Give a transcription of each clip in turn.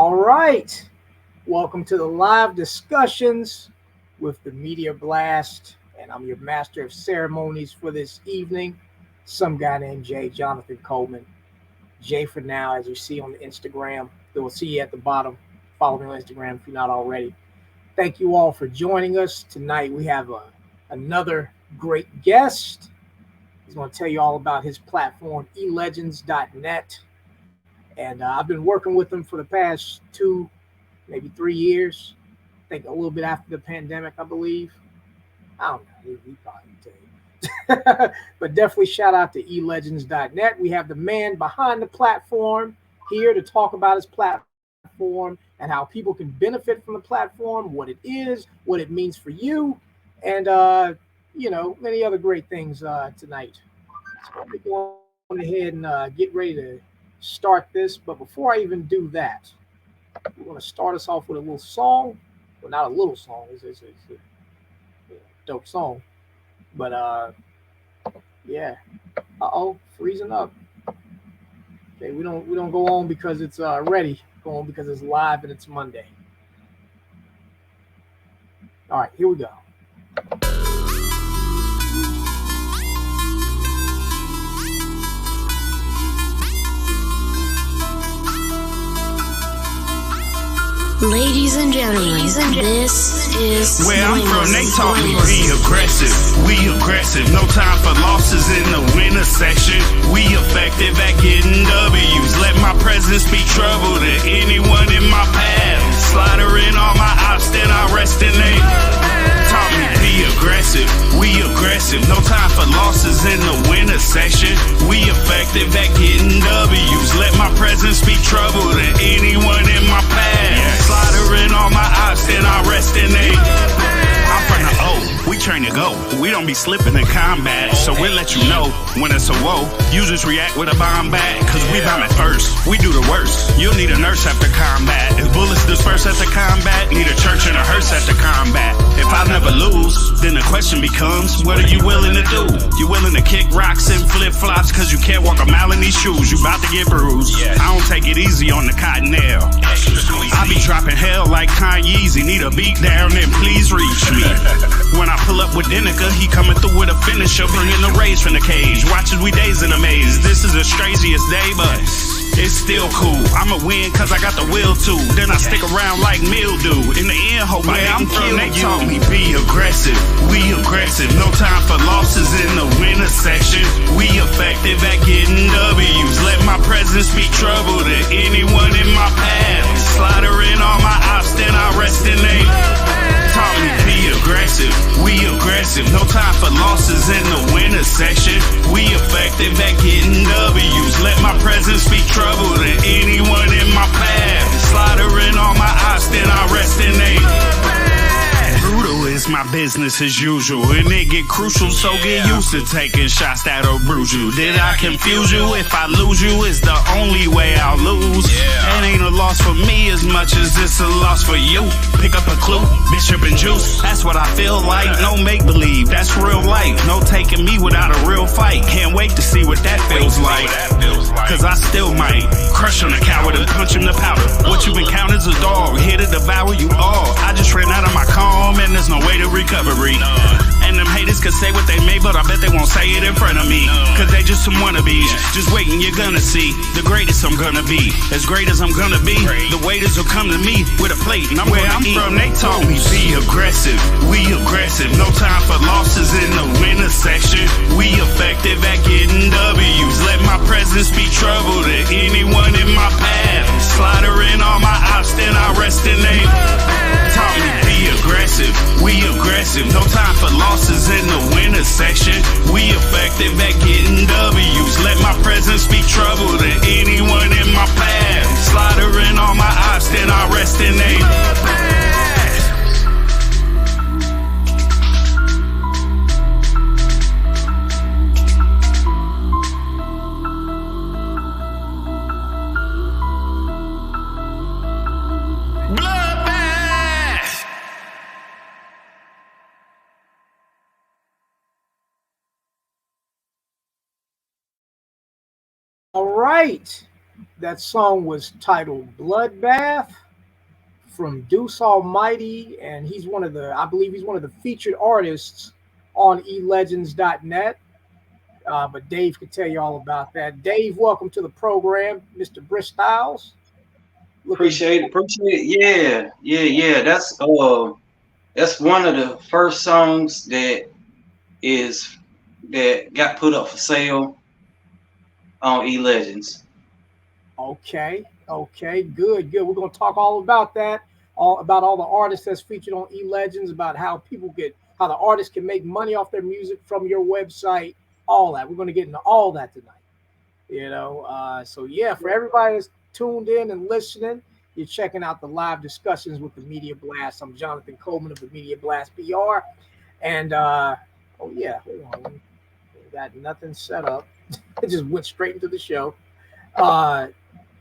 All right. Welcome to the live discussions with the Media Blast. And I'm your master of ceremonies for this evening. Some guy named Jay, Jonathan Coleman. Jay for now, as you see on the Instagram. We'll see you at the bottom. Follow me on Instagram if you're not already. Thank you all for joining us. Tonight we have another great guest. He's going to tell you all about his platform, eLegendz.net. And I've been working with him for the past 2, maybe 3 years. I think a little bit after the pandemic, I believe. I don't know. He probably tell you. But definitely shout out to eLegendz.net. We have the man behind the platform here to talk about his platform and how people can benefit from the platform, what it is, what it means for you, and many other great things tonight. So I'm going ahead and get ready to start this. But before I even do that, we're going to start us off with a little song. Well, not a little song. It's a dope song. But yeah. Freezing up. Okay, we don't go on because it's ready. Go on because it's live and it's Monday. All right, here we go. Ladies and gentlemen, this is where I'm from. They taught me be aggressive. We aggressive. No time for losses in the winner section. We effective at getting W's. Let my presence be trouble to anyone in my path. Slaughter in all my ops, then I rest in they. Taught me be aggressive. We aggressive. No time for losses in the winner section. We effective at getting W's. Let my presence be trouble to anyone in my path. Slaughter in all my ops, then I rest in they. I'm from the O, we train to go. We don't be slipping in combat, so we'll let you know when it's a woe. You just react with a bomb back, cause we bomb it first. We do the worst. You'll need a nurse after combat. If bullets disperse after combat, need a church and a hearse after combat. If I never lose, then the question becomes, what are you willing to do? You willing to kick rocks and flip flops, cause you can't walk a mile in these shoes. You about to get bruised. I don't take it easy on the cottonelle. I be dropping hell like Kanye's. Need a beat down, then please reach me. When I pull up with Dinica, he coming through with a finisher, bringing the rage from the cage. Watch as we daze in a maze. This is the craziest day, but it's still cool. I'ma win cause I got the will to. Then I stick around like mildew. In the end, hope I didn't kill you. They taught me be aggressive. We aggressive. No time for losses in the winner section. We effective at getting W's. Let my presence be trouble to anyone in my path. Slaughter in all my ops, then I rest in they. Taught me be aggressive. We aggressive. No time for losses in the winner section. We effective at getting W's. Let my presence be trouble to anyone in my path. Slaughter in all my ops, then I rest in they. Brutal is my business as usual, and it get crucial, so get used to taking shots that'll bruise you. Did I confuse you? If I lose you, it's the only way I'll lose. It ain't a loss for me as much as it's a loss for you. Pick up a clue, bishop and juice. That's what I feel like. No make-believe, that's real life. No taking me without a real fight. Can't wait to see what that feels like. Cause I still might crush on a coward and punch him to powder. What you've encountered is a dog, here to devour you all. I just ran out of my calm and there's no way to recovery. And them haters could say what they may, but I bet they won't say it in front of me. Cause they just some wannabes. Just waiting, you're gonna see the greatest I'm gonna be. As great as I'm gonna be, the waiters will come to me with a plate and I'm where I'm eat. From, they told me be aggressive. We aggressive. No time for losses in the winner section. We effective at getting W's. Let my presence be trouble to anyone in my path. Slaughter in all my ops, then I rest in they. Taught me be aggressive. We aggressive. No time for losses in the winner section. We effective at getting W's. Let my presence be trouble to anyone in my path. Slaughter in all my ops, then I rest in they. All right. That song was titled Bloodbath from Deuce Almighty, and he's one of the, I believe he's one of the featured artists on elegends.net. But Dave could tell you all about that. Dave, welcome to the program, Mr. Bristylez. Appreciate it. Yeah. That's one of the first songs that got put up for sale on E Legendz. Okay, good. We're gonna talk all about that, all about all the artists that's featured on E Legendz, about how how the artists can make money off their music from your website, all that. We're gonna get into all that tonight. So yeah, for everybody that's tuned in and listening, you're checking out the live discussions with the Media Blast. I'm Jonathan Coleman of the Media Blast PR, and oh yeah, hold on, we got nothing set up. It just went straight into the show.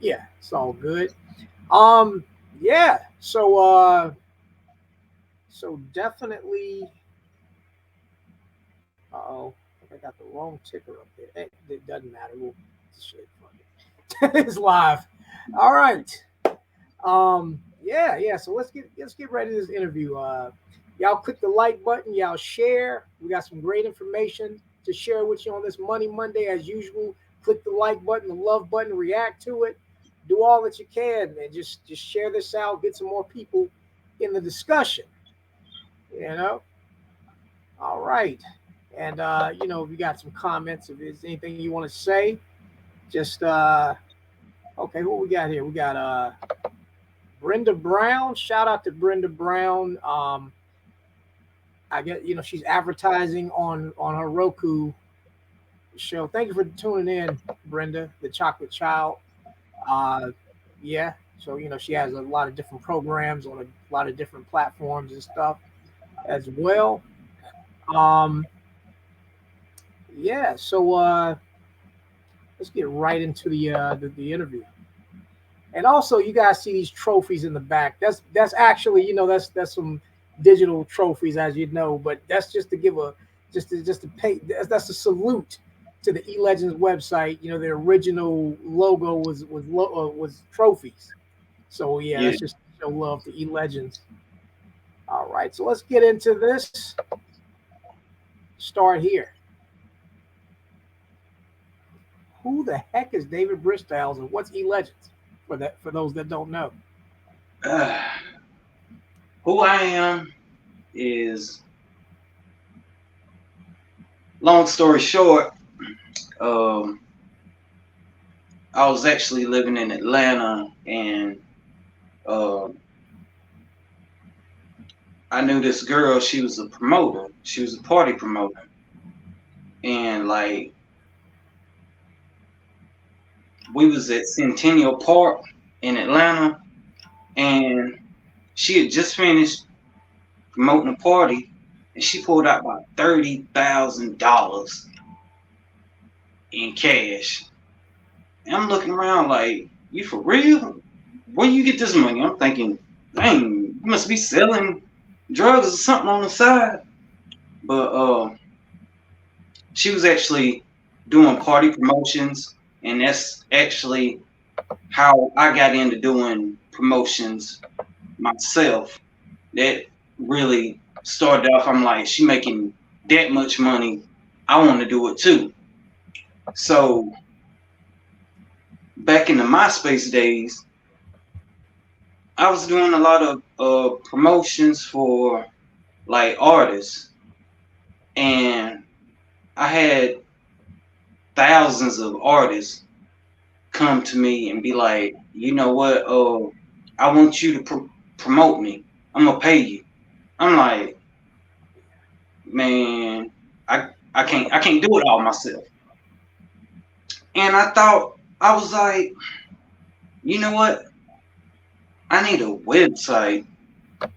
Yeah, it's all good. Yeah, so definitely. Uh-oh, I think I got the wrong ticker up there. It doesn't matter. Shit, fuck it. It's live. All right. Yeah. So let's get ready to this interview. Y'all click the like button. Y'all share. We got some great information to share with you on this Money Monday as usual. Click the like button, the love button, react to it. Do all that you can, and just share this out. Get some more people in the discussion. All right. And if you got some comments, if there's anything you want to say, just okay. What we got here? We got Brenda Brown. Shout out to Brenda Brown. I get she's advertising on her Roku show. Thank you for tuning in, Brenda, the Chocolate Child. Yeah. So she has a lot of different programs on a lot of different platforms and stuff as well. Yeah. So let's get right into the interview. And also, you guys see these trophies in the back. That's actually that's some digital trophies, as you know. But that's just to give just to pay. That's a salute to the E Legendz website. The original logo was trophies. So yeah, let's just show love to E Legendz. All right, so let's get into this. Start here. Who the heck is David Bristylez, and what's E Legendz? For those that don't know. Who I am is, long story short, I was actually living in Atlanta, and I knew this girl. She was a promoter. She was a party promoter. And we was at Centennial Park in Atlanta, and she had just finished promoting a party, and she pulled out about $30,000 in cash. And I'm looking around like, you for real? Where you get this money? I'm thinking, dang, you must be selling drugs or something on the side. But she was actually doing party promotions, and that's actually how I got into doing promotions myself. That really started off, I'm like, she making that much money, I want to do it too. So back in the MySpace days, I was doing a lot of promotions for artists, and I had thousands of artists come to me and be like, you know what? I want you to promote me. I'm gonna pay you. I'm like, man, I can't do it all myself. And I was like, you know what? I need a website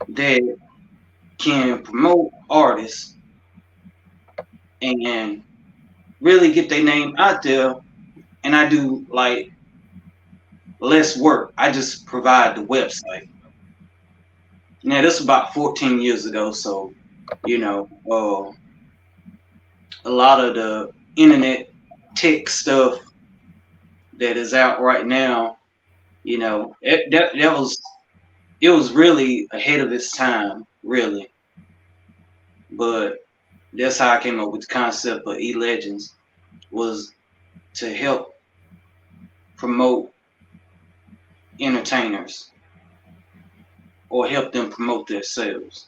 that can promote artists and really get their name out there. And I do less work. I just provide the website. Now this was about 14 years ago, so a lot of the internet tech stuff that is out right now, it was really ahead of its time, really. But that's how I came up with the concept of E Legendz, was to help promote entertainers or help them promote themselves.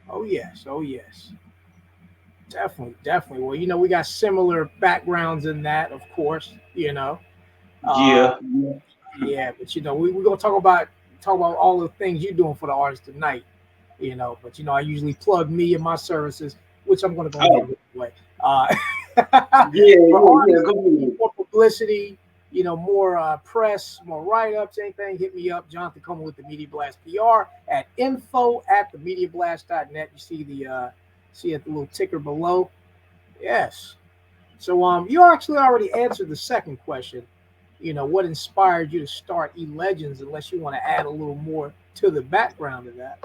Oh yes, oh yes. Definitely, definitely. Well, we got similar backgrounds in that, of course. Uh, Yeah, yeah. yeah, but we're gonna talk about all the things you're doing for the artist tonight. But I usually plug me and my services, which I'm gonna go ahead Oh, with anyway. Uh, yeah, for yeah, yeah. artists Go that need ahead. more publicity, more press, more write-ups, anything, hit me up, Jonathan Coleman with the Media Blast PR at info@themediablast.net. You see at the little ticker below. Yes. So you actually already answered the second question. What inspired you to start E Legendz, unless you want to add a little more to the background of that.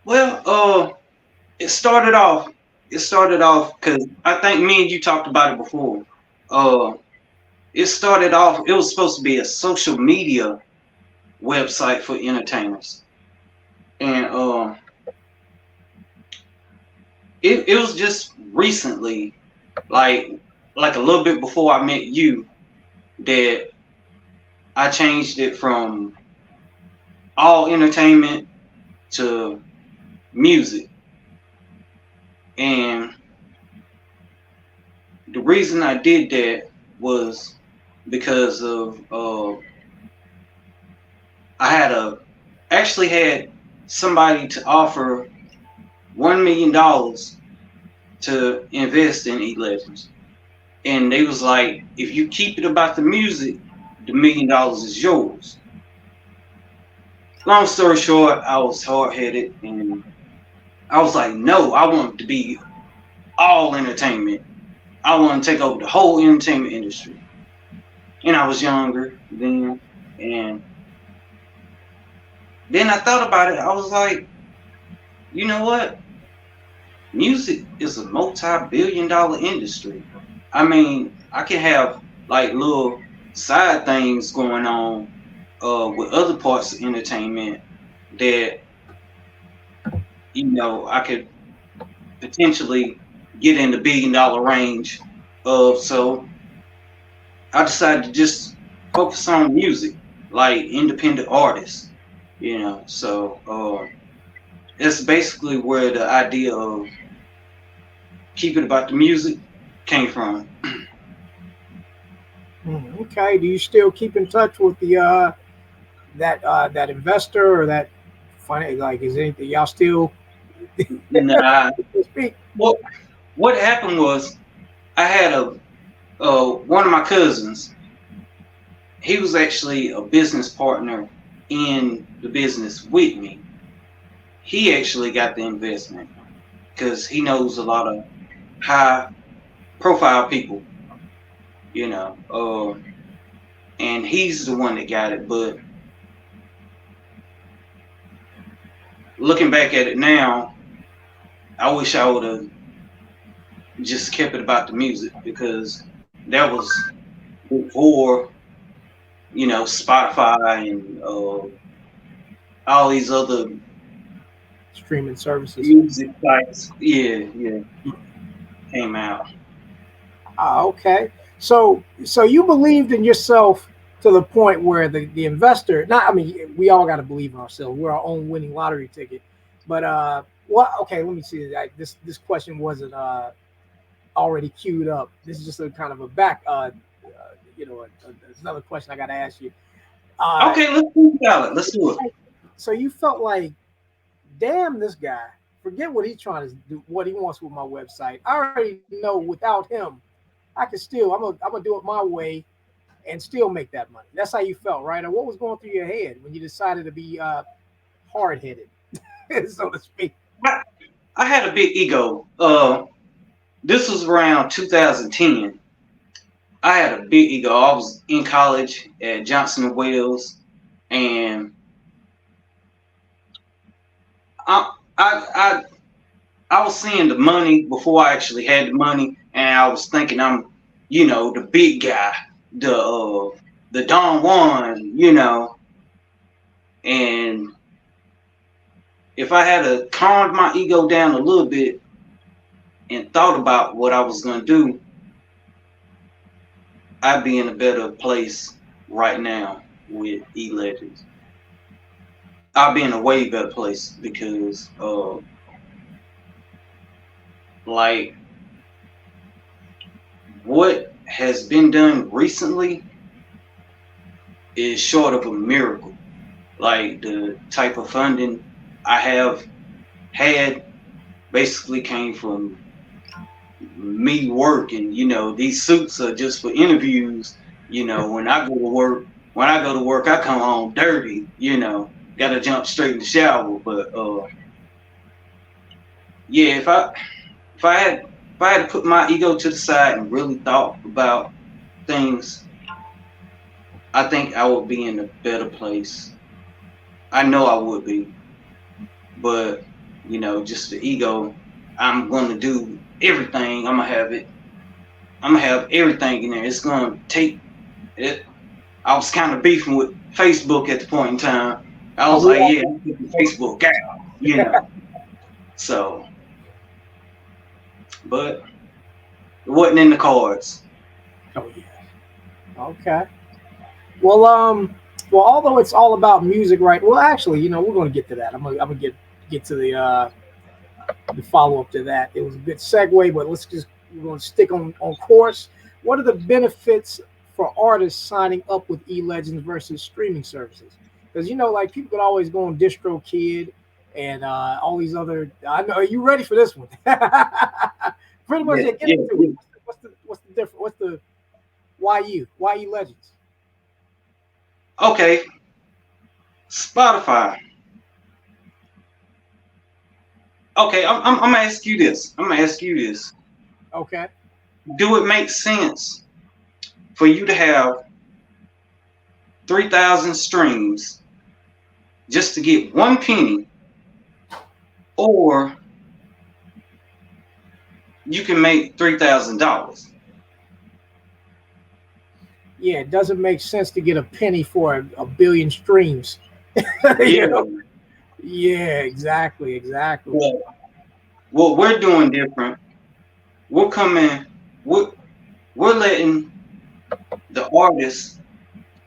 Well, it started off. It started off because I think me and you talked about it before. Uh, it started off. It was supposed to be a social media website for entertainers, and it was just recently, like a little bit before I met you, that I changed it from all entertainment to music. And the reason I did that was because of I actually had somebody to offer $1 million to invest in E Legendz. And they was like, if you keep it about the music, the $1 million is yours. Long story short, I was hard headed and I was like, no, I want it to be all entertainment. I want to take over the whole entertainment industry. And I was younger then. And then I thought about it. I was like, you know what? Music is a multi-billion-dollar industry. I mean, I can have like little side things going on with other parts of entertainment that I could potentially get in the $1 billion range of. So I decided to just focus on music, like independent artists, So it's basically where the idea of keeping about the music came from. Okay. Do you still keep in touch with the that investor or that funny, like, is anything y'all still Nah, speak? what happened was I had one of my cousins. He was actually a business partner in the business with me. He actually got the investment because he knows a lot of high profile people, and he's the one that got it. But looking back at it now, I wish I would have just kept it about the music because that was before, Spotify and all these other Streaming services. music sites. Yeah, yeah, came out. Okay. So you believed in yourself to the point where the investor, not, I mean, we all got to believe in ourselves. We're our own winning lottery ticket. But okay, let me see. This question wasn't already queued up. This is just a kind of a back another question I got to ask you. Okay, let's do it. Let's do it. So you felt like, damn, this guy, forget what he's trying to do, what he wants with my website. I already know without him, I can still, I'm gonna do it my way and still make that money. That's how you felt, right? Or what was going through your head when you decided to be hard headed, so to speak? I had a big ego. This was around 2010. I had a big ego. I was in college at Johnson & Wales, and I was seeing the money before I actually had the money, and I was thinking I'm the big guy, the Don Juan, and if I had to calm my ego down a little bit and thought about what I was gonna do, I'd be in a better place right now with E Legendz. I'd be in a way better place because like what has been done recently is short of a miracle. Like the type of funding I have had basically came from me working. These suits are just for interviews. When I go to work, I come home dirty. Gotta jump straight in the shower. But yeah, if I had to put my ego to the side and really thought about things, I think I would be in a better place. I know I would be, but just the ego, I'm gonna do everything. I'm gonna have everything in there. It's gonna take it. I was kind of beefing with Facebook at the point in time. I was like, yeah, I'm taking Facebook out, So, but it wasn't in the cards. Oh yeah. Okay. Well, although it's all about music, right? Well, actually, we're going to get to that. I'm gonna get to the follow up to that. It was a good segue, but we're going to stick on course. What are the benefits for artists signing up with E Legendz versus streaming services? Because like people could always go on DistroKid and all these other. I know. Are you ready for this one? Pretty much. Yeah, Get into it. What's the difference? What's the why E Legendz? Okay, Spotify. Okay, I'm gonna ask you this. Okay. Do it make sense for you to have 3,000 streams just to get 1 penny, or you can make $3,000? Yeah, it doesn't make sense to get a penny for a billion streams. Yeah. Yeah, exactly. Well, what we're doing different. We're letting the artists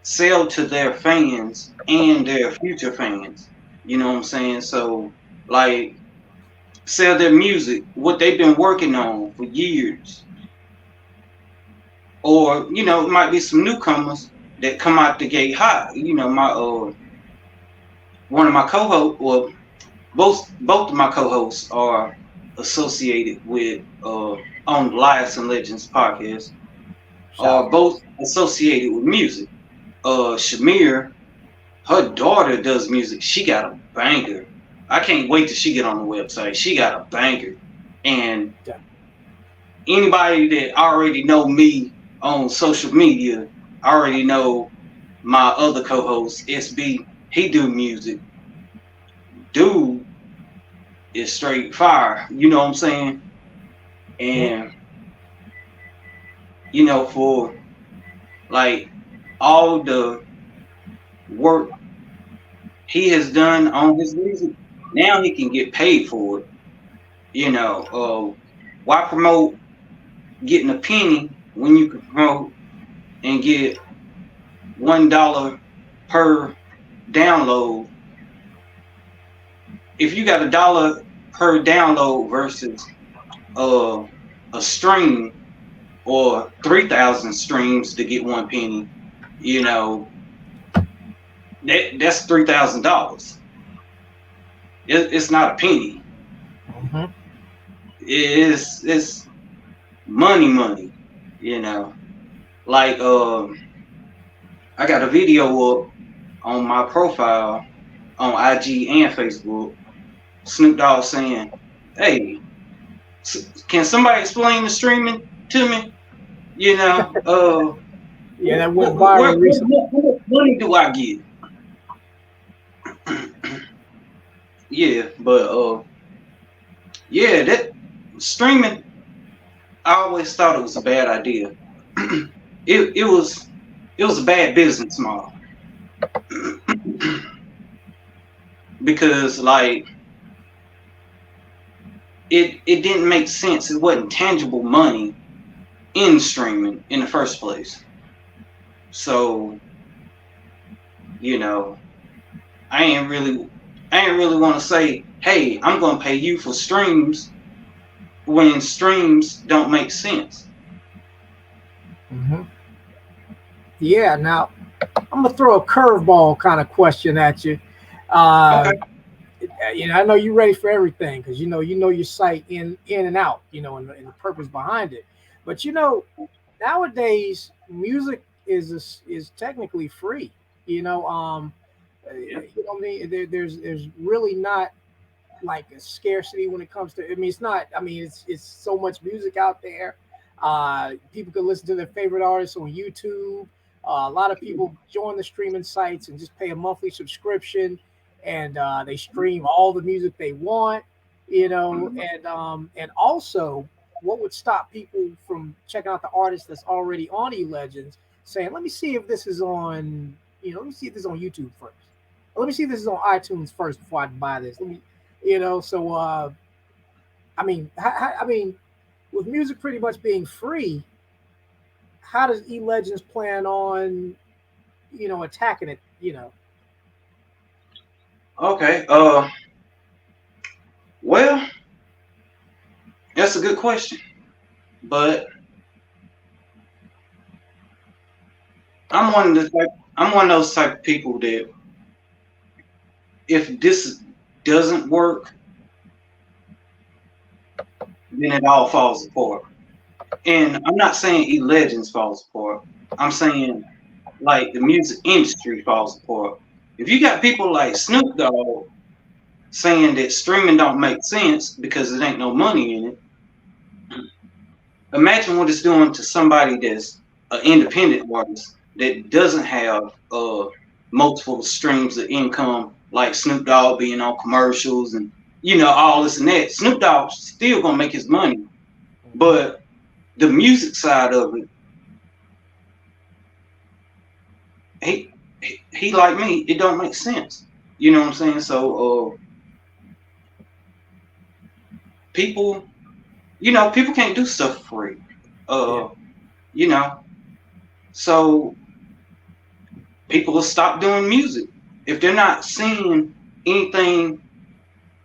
sell to their fans and their future fans. You know what I'm saying? So, like, sell their music, what they've been working on for years. Or, it might be some newcomers that come out the gate hot. One of my co-hosts, well, both of my co-hosts are associated with on the Lives and Legends podcast, are both associated with music. Shamir, her daughter does music. She got a banger. I can't wait till she get on the website. She got a banger. And anybody that already know me on social media already know my other co-host, SB. He do music. Dude is straight fire. You know what I'm saying? And for like all the work he has done on his music, now he can get paid for it. Why promote getting a penny when you can promote and get $1 per download? If you got $1 per download versus a stream or 3,000 streams to get 1 penny, that's $3,000. It's not a penny. Mm-hmm. It's money. Like I got a video up on my profile on IG and Facebook. Snoop Dogg saying, "Hey, can somebody explain the streaming to me?" Yeah, that went viral recently. What money do I get? Yeah, but that streaming, I always thought it was a bad idea it was a bad business model because like it didn't make sense. It wasn't tangible money in streaming in the first place. So, you know, I ain't really want to say, hey, I'm gonna pay you for streams when streams don't make sense. Mm-hmm. Yeah. Now, I'm gonna throw a curveball kind of question at you. Uh, Okay. I know you're ready for everything because you know your site in and out. And the purpose behind it. But nowadays music is technically free. Yeah. What I mean? There's really not like a scarcity when it comes to. I mean, it's not. I mean, it's so much music out there. People can listen to their favorite artists on YouTube. A lot of people join the streaming sites and just pay a monthly subscription, and they stream all the music they want. Mhm. And also, what would stop people from checking out the artist that's already on E Legends, saying, "Let me see if this is on. Let me see if this is on YouTube first. Let me see if this is on iTunes first before I buy this. Let me." So I mean, I mean, with music pretty much being free, how does E Legends plan on attacking it? Okay. Well, that's a good question, but I'm one of those type of people that if this doesn't work, then it all falls apart. And I'm not saying E Legends falls apart. I'm saying like the music industry falls apart. If you got people like Snoop Dogg saying that streaming don't make sense because there ain't no money in it, imagine what it's doing to somebody that's an independent artist that doesn't have multiple streams of income, like Snoop Dogg being on commercials and all this and that. Snoop Dogg still gonna make his money, but the music side of it, he like me, it don't make sense. You know what I'm saying? So people, people can't do stuff for free. Yeah. Uh, you know, so people will stop doing music if they're not seeing anything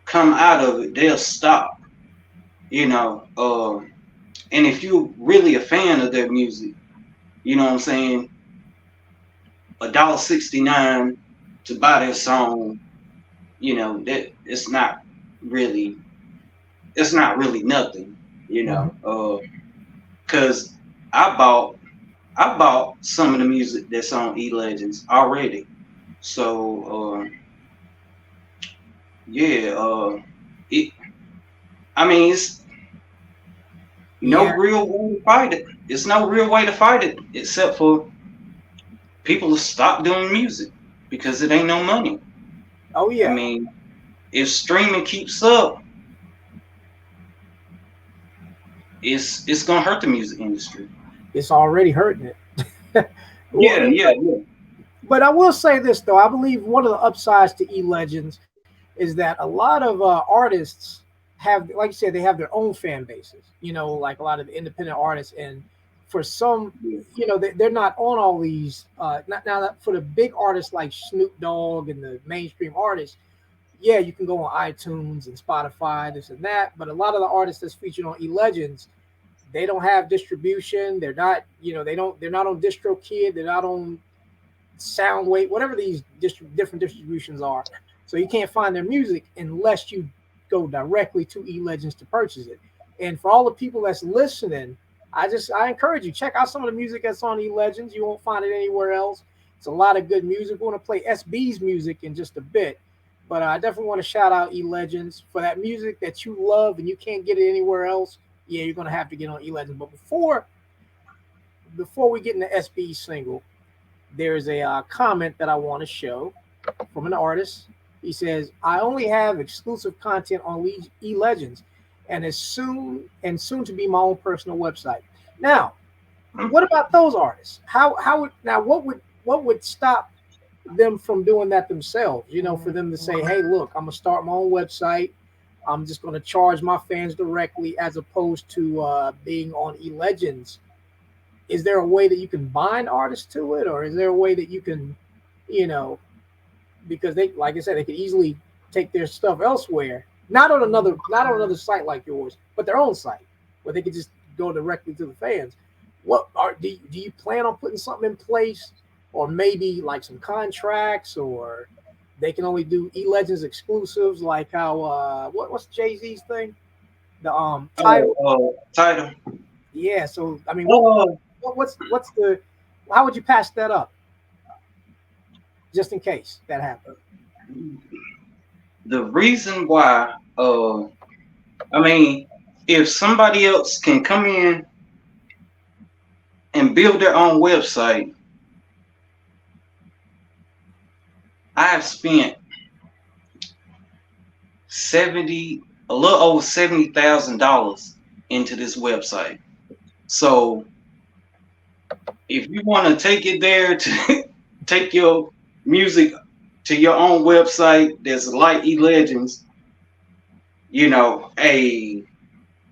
come out of it. They'll stop. You know, and if you're really a fan of their music, you know what I'm saying, $1.69 to buy their song, that really it's not really nothing, Mhm. because I bought some of the music that's on E Legends already. So yeah, it I mean it's no Yeah. real way to fight it. It's no real way to fight it except for people to stop doing music because it ain't no money. Oh I yeah. mean, if streaming keeps up, it's gonna hurt the music industry. It's already hurting it. Well, Yeah, yeah, yeah. but I will say this though. I believe one of the upsides to E Legends is that a lot of artists have, like you said, they have their own fan bases. Like a lot of the independent artists, and for some, Yeah. they're not on all these. Not now that for the big artists like Snoop Dogg and the mainstream artists, yeah, you can go on iTunes and Spotify, this and that. But a lot of the artists that's featured on E Legends, they don't have distribution. They're not, they're not on DistroKid. They're not on Soundwave, whatever these different distributions are. So you can't find their music unless you go directly to E Legends to purchase it. And for all the people that's listening, I encourage you, check out some of the music that's on E Legends. You won't find it anywhere else. It's a lot of good music. We're going to play SB's music in just a bit. But I definitely want to shout out E Legends for that music that you love and you can't get it anywhere else. Yeah, you're going to have to get on E Legends. But before we get into SB's single, there's a comment that I want to show from an artist. He says, "I only have exclusive content on E Legends, and soon to be my own personal website." Now, What about those artists? What would stop them from doing that themselves? You know, for them to say, "Hey, look, I'm gonna start my own website. I'm just gonna charge my fans directly, as opposed to being on E Legendz." Is there a way that you can bind artists to it, or is there a way that you can, you know, because they, like I said, they could easily take their stuff elsewhere, not on another site like yours, but their own site, where they could just go directly to the fans. Do you plan on putting something in place, or maybe like some contracts, or they can only do E Legendz exclusives, like how what's Jay-Z's thing, the title? Yeah. So I mean, what's the, how would you pass that up, just in case that happened? The reason why, I mean, if somebody else can come in and build their own website, I have spent a little over $70,000 into this website. So if you want to take it there to take your music to your own website that's like E Legendz, you know,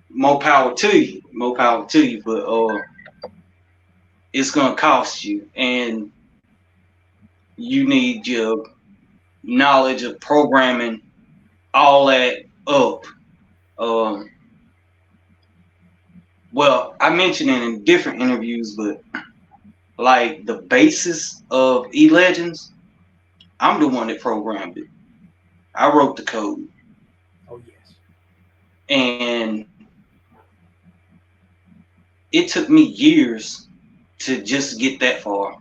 more power to you. But it's gonna cost you, and you need your knowledge of programming, all that up. Well, I mentioned it in different interviews, but like the basis of E Legendz, I'm the one that programmed it. I wrote the code. Oh yes. And it took me years to just get that far.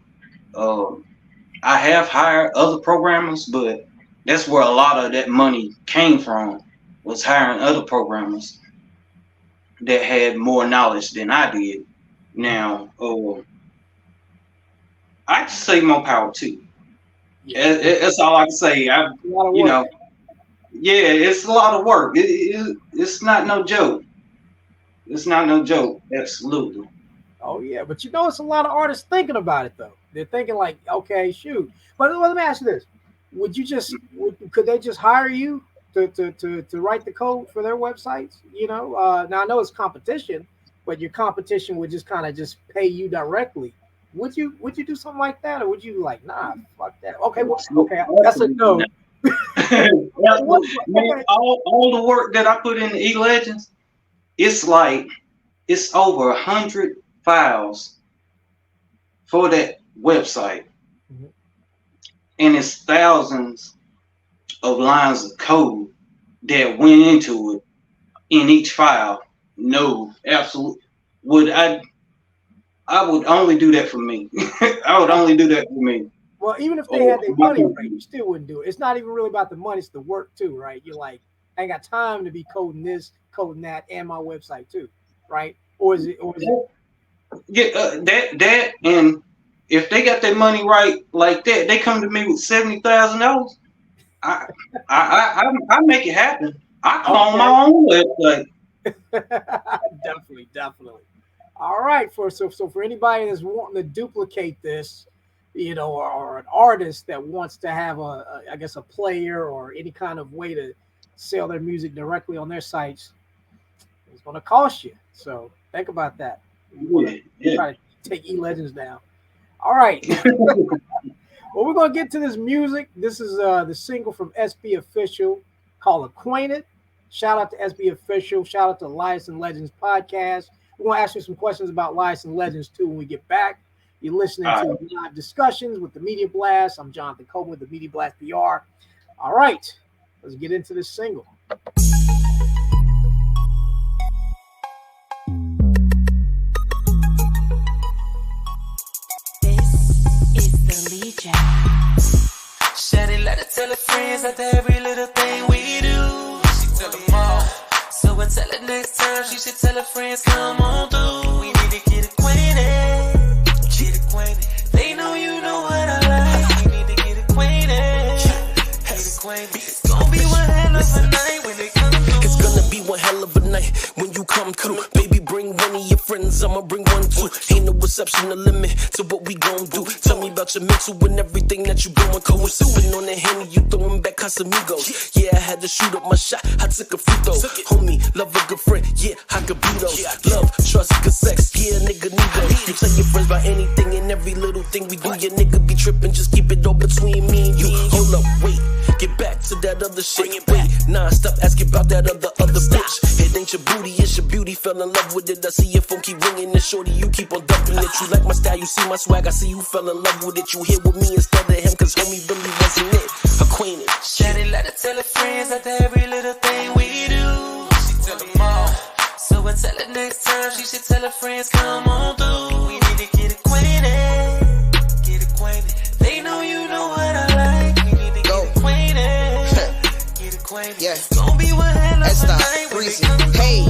I have hired other programmers, but that's where a lot of that money came from, was hiring other programmers that had more knowledge than I did. Now, I just say more power to you. Yeah. That's all I can say. Yeah, it's a lot of work. It's not no joke. It's not no joke. Absolutely. Oh yeah, but you know, it's a lot of artists thinking about it though. They're thinking like, okay, shoot. But let me ask you this: could they just hire you to write the code for their websites? You know, now I know it's competition, but your competition would just kind of just pay you directly. Would you do something like that, or would you like, nah, fuck that? Okay, well, okay, that's a no. Man, all the work that I put in E Legendz, it's over 100 files for that website, and it's thousands of lines of code that went into it in each file. No, absolutely. I would only do that for me. I would only do that for me. Well, even if they had their money right, you still wouldn't do it. It's not even really about the money; it's the work too, right? You're like, I ain't got time to be coding this, coding that, and my website too, right? Or is it? Yeah, that, and if they got their money right like that, they come to me with $70,000. I make it happen. I clone my own website. Definitely. All right, so for anybody that's wanting to duplicate this, you know, or an artist that wants to have a player or any kind of way to sell their music directly on their sites, it's going to cost you. So think about that. Try to take E Legendz down. All right. Well, we're going to get to this music. This is the single from SB Official called Acquainted. Shout out to SB Official. Shout out to Liars and Legends podcast. We're going to ask you some questions about Liars and Legends too when we get back. You're listening to Live Discussions with the Media Blast. I'm Jonathan Coleman with the Media Blast PR. All right, let's get into this single. Shawty like to tell her friends after every little thing we do. She tell them all. So I tell her next time she should tell her friends come on through. We need to get acquainted. Get acquainted. They know you know what I like. We need to get acquainted. Get acquainted. It's gonna be one hell of a night when they come through. It's gonna be one hell of a night when you come through. Baby, bring one of your friends. I'ma I'll bring 1, 2. Ain't no exception to limit to what we gon' do. Tell me about your mental and everything that you going through. And sipping on that Henny, you throwing back Casamigos. Yeah, I had to shoot up my shot, I took a free throw. Homie, love a good friend, yeah, I could be those. Love, trust, good sex, yeah, nigga need those. You tell your friends about anything and every little thing we do. Your nigga be tripping, just keep it all between me and you. Hold up, wait, get back to that other shit. Wait, nah, stop asking about that other bitch. It ain't your booty, it's your beauty. Fell in love with it, I see your phone keep ringing. And shorty, you keep on dumping it. You like my style, you see my swag, I see you fell in love with it. You here with me instead of him, cause homie really wasn't it. Acquainted. Shawty let her tell her friends after every little thing we do. She tell them all. So I tell her next time she should tell her friends come on through. We need to get acquainted. Get acquainted. They know you know what I like. We need to get acquainted. Get acquainted. Yeah. It's gonna be one hell of a night when they come through. Hey.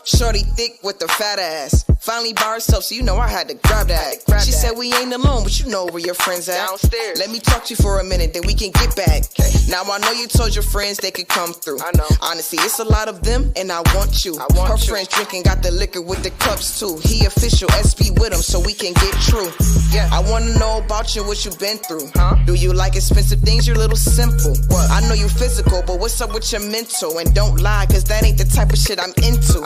Shorty thick with the fat ass. Finally by herself, so you know I had to grab that. She said we ain't alone, but you know where your friends at. Downstairs. Let me talk to you for a minute, then we can get back. Now I know you told your friends they could come through. I know. Honestly, it's a lot of them, and I want you. Her friends drinking, got the liquor with the cups too. He official, SB with him, so we can get true. Yeah. I wanna know about you, what you been through. Do you like expensive things? You're a little simple. I know you physical, but what's up with your mental? And don't lie, cause that ain't the type of shit I'm into.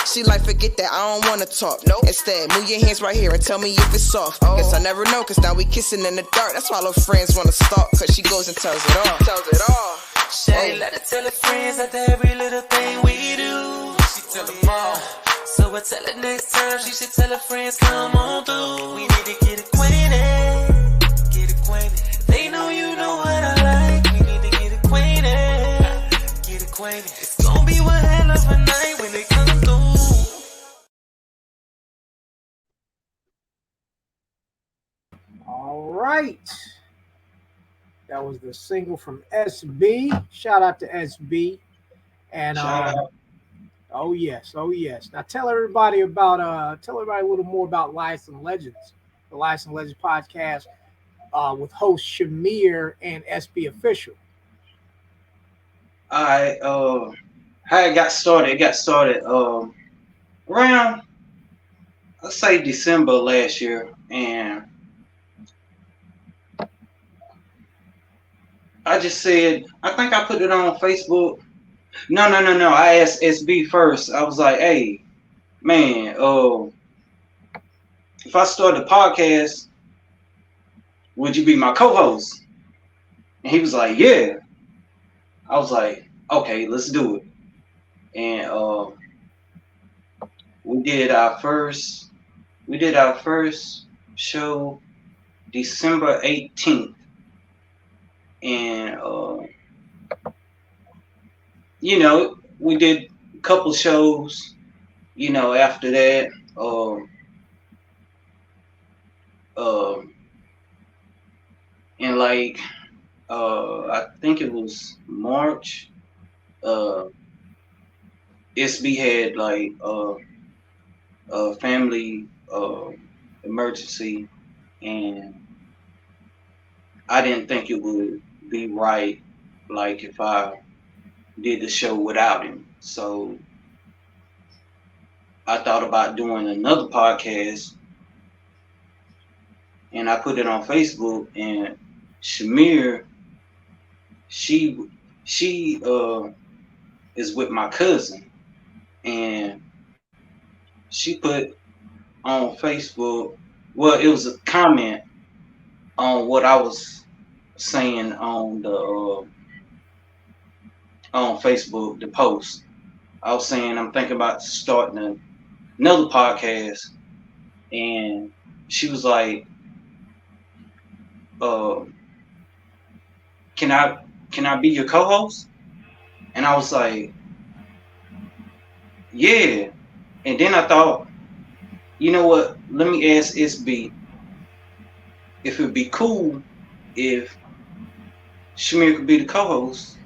She like, forget that, I don't wanna talk. Nope. Instead, move your hands right here and tell me if it's soft. Guess I never know, cause now we kissing in the dark. That's why her friends wanna stalk, cause she goes and tells it all. Shawty let her tell her friends after every little thing we do. She tell them all. So I tell her next time she should tell her friends come on through. We need to get acquainted. Get acquainted. They know you know what I like. We need to get acquainted. Get acquainted. It's gonna be one hell of a night when they come through. All right. That was the single from SB. Shout out to SB. And oh yes. Now tell everybody a little more about Lives and Legends, the Lives and Legends podcast with host Shamir and SB Official. How it got started? It got started around, let's say, December last year, and I just said, I think I put it on Facebook. No. I asked SB first. I was like, hey, man, if I start a podcast, would you be my co-host? And he was like, yeah. I was like, okay, let's do it. And we did our first show December 18th. And we did a couple shows, after that. And like I think it was March, SB had like a family emergency, and I didn't think it would be right, like, if I did the show without him. So I thought about doing another podcast, and I put it on Facebook. And Shamir, she is with my cousin, and she put on Facebook, well, it was a comment on what I was saying on the on Facebook, the post. I was saying I'm thinking about starting another podcast, and she was like, can I be your co-host? And I was like, yeah. And then I thought, you know what, let me ask SB if it'd be cool if Shamir could be the co-host,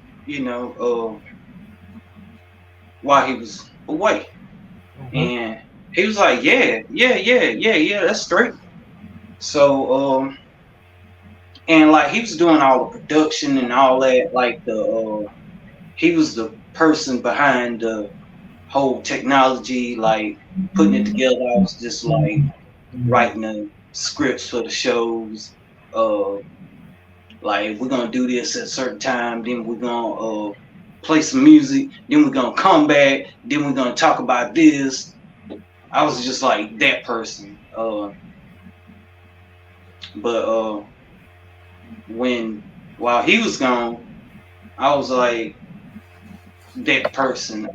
while he was away. Mm-hmm. And he was like, yeah, that's great. So and like he was doing all the production and all that, like he was the person behind the whole technology, like putting it together. I was just like writing the scripts for the shows. Like we're gonna do this at a certain time, then we're gonna play some music, then we're gonna come back, then we're gonna talk about this. I was just like that person. But while he was gone, I was like that person.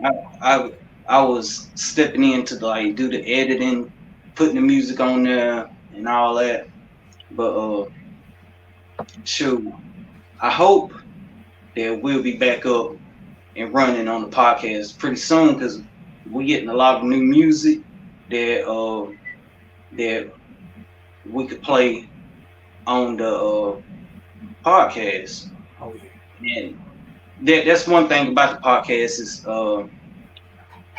I was stepping in to like do the editing, putting the music on there and all that. But shoot, I hope that we'll be back up and running on the podcast pretty soon because we're getting a lot of new music that that we could play on the podcast. Oh yeah. And that's one thing about the podcast is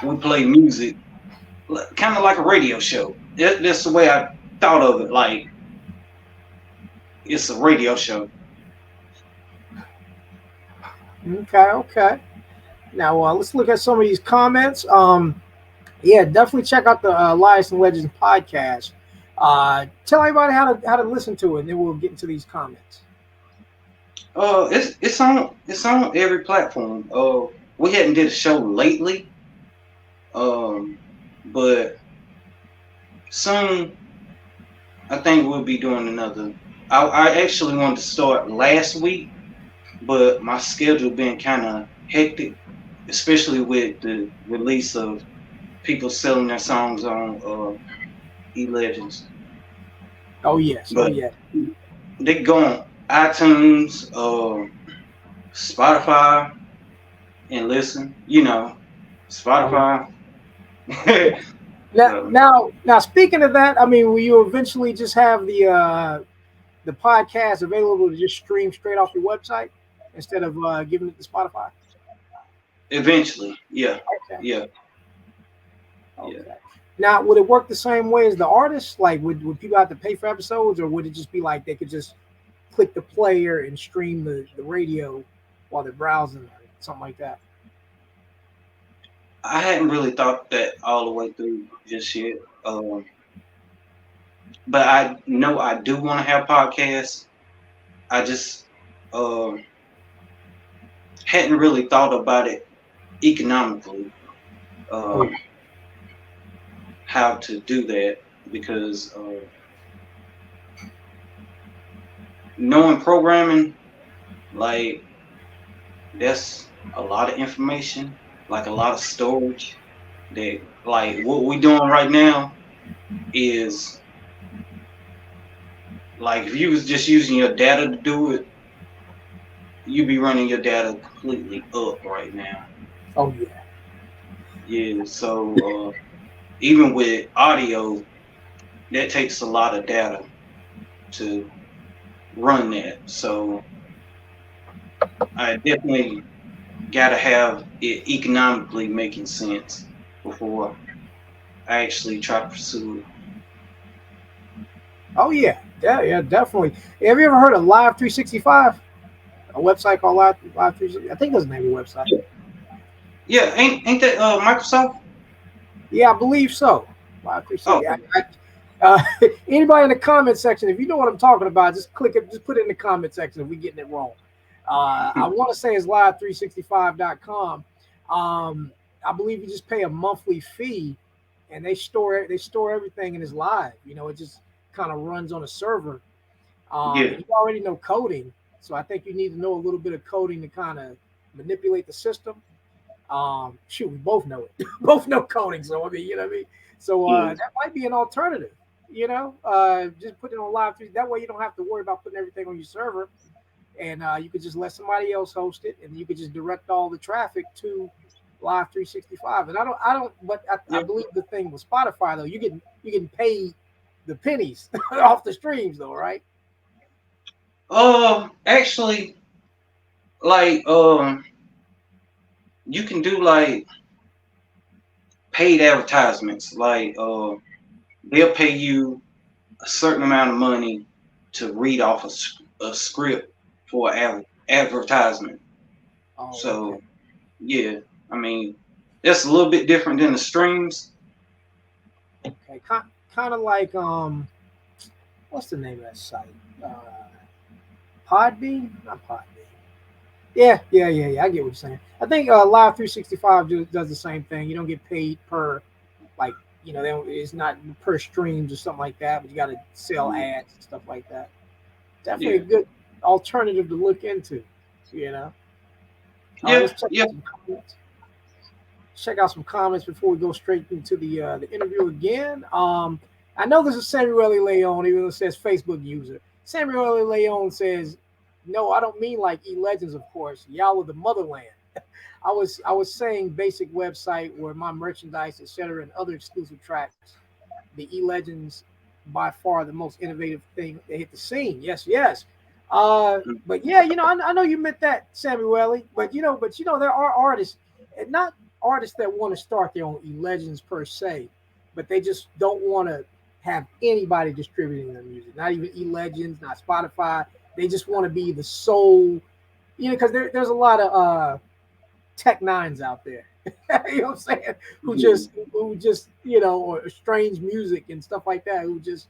we play music kind of like a radio show. That's the way I thought of it. Like it's a radio show. Okay. Now let's look at some of these comments. Yeah, definitely check out the Lives and Legends podcast. Tell everybody how to listen to it, and then we'll get into these comments. It's on every platform. We hadn't did a show lately, but soon I think we'll be doing another. I actually wanted to start last week, but my schedule been kind of hectic, especially with the release of people selling their songs on E Legendz. Oh yes, but they go on iTunes, Spotify, and listen. You know, Spotify. Now, speaking of that, I mean, will you eventually just have the podcast available to just stream straight off your website instead of giving it to Spotify? Eventually, yeah. Okay. Yeah. Okay. Yeah. Now, would it work the same way as the artists? Like, would people have to pay for episodes, or would it just be like they could just click the player and stream the radio while they're browsing or something like that? I hadn't really thought that all the way through just yet. But I know I do want to have podcasts. I just hadn't really thought about it economically. How to do that because knowing programming, like that's a lot of information, like a lot of storage. That like what we're doing right now is like if you was just using your data to do it, you'd be running your data completely up right now. Oh yeah. Yeah, so even with audio, that takes a lot of data to run that. So I definitely got to have it economically making sense before I actually try to pursue it. Oh yeah, definitely. Have you ever heard of Live 365? A website called Live 365. I think that's the name of the website. Yeah, ain't that Microsoft? Yeah, I believe so. Live 365. Oh. Anybody in the comment section, if you know what I'm talking about, just click it. Just put it in the comment section if we're getting it wrong. I want to say it's live365.com. I believe you just pay a monthly fee, and they store everything in it's live. You know, it just kind of runs on a server. You already know coding, so I think you need to know a little bit of coding to kind of manipulate the system. We both know it. Both know coding, so I mean, you know what I mean. So that might be an alternative. You know, just put it on Live 3. That way, you don't have to worry about putting everything on your server, and you could just let somebody else host it, and you could just direct all the traffic to Live 365. And I believe the thing with Spotify though, you getting paid the pennies off the streams though, right? Actually, like you can do like paid advertisements. Like they'll pay you a certain amount of money to read off a script for advertisement. So, yeah, I mean, That's a little bit different than the streams. Okay, kind of like what's the name of that site? Uh, Podbean, not Podbean. Yeah. I get what you're saying. I think Live 365 does the same thing. You don't get paid per, like, it's not per streams or something like that, but you got to sell ads and stuff like that. Definitely a Yeah, good alternative to look into. You know. All right, yeah, let's check yeah. out some comments. Check out some comments before we go straight into the interview again. I know this is Samuel Leon, even though it says Facebook user. Samuel Leon says, "No, I don't mean like E Legends, of course. Y'all are the motherland. I was saying basic website where my merchandise, etc., and other exclusive tracks. The E Legends by far the most innovative thing they hit the scene. Yes. But yeah, I know you meant that, Samuel. But there are artists, and not artists that want to start their own E Legends per se, but they just don't want to have anybody distributing their music. Not even E Legends, not Spotify. They just want to be the sole, because there's a lot of tech nines out there. You know what I'm saying? Who just or strange music and stuff like that. Who just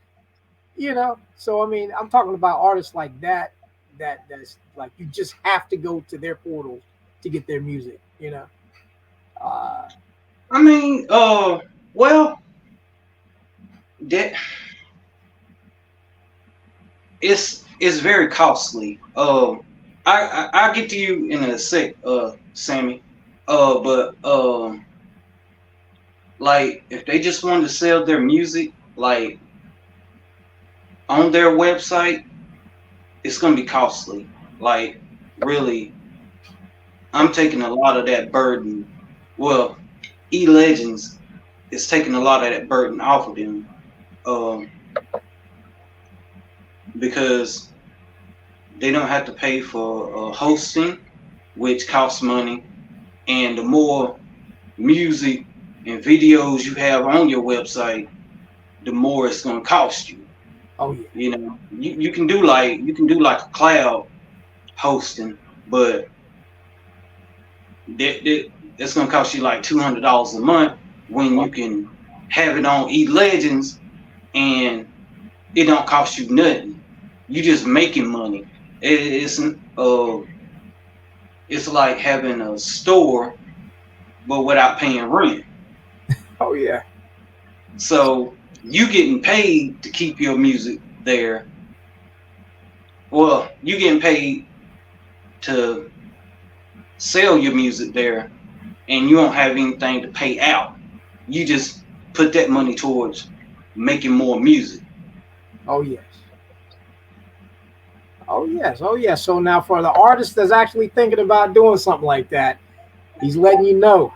So I mean, I'm talking about artists like that. That's like you just have to go to their portals to get their music. Uh, I mean, well, that it's very costly. I get to you in a sec, Sammy. But like if they just wanted to sell their music like on their website, it's gonna be costly. Like really, I'm taking a lot of that burden. Well, E Legends is taking a lot of that burden off of them. Um, because they don't have to pay for hosting, which costs money, and the more music and videos you have on your website, the more it's going to cost you. oh yeah. You can do like a cloud hosting, but it's going to cost you like $200 a month when you can have it on E Legends and it don't cost you nothing. You just making money. It's like having a store, but without paying rent. Oh yeah. So you getting paid to keep your music there. Well, you getting paid to sell your music there, and you don't have anything to pay out. You just put that money towards making more music. Oh yes. Oh yes. Oh yes. So now for the artist that's actually thinking about doing something like that, he's letting you know.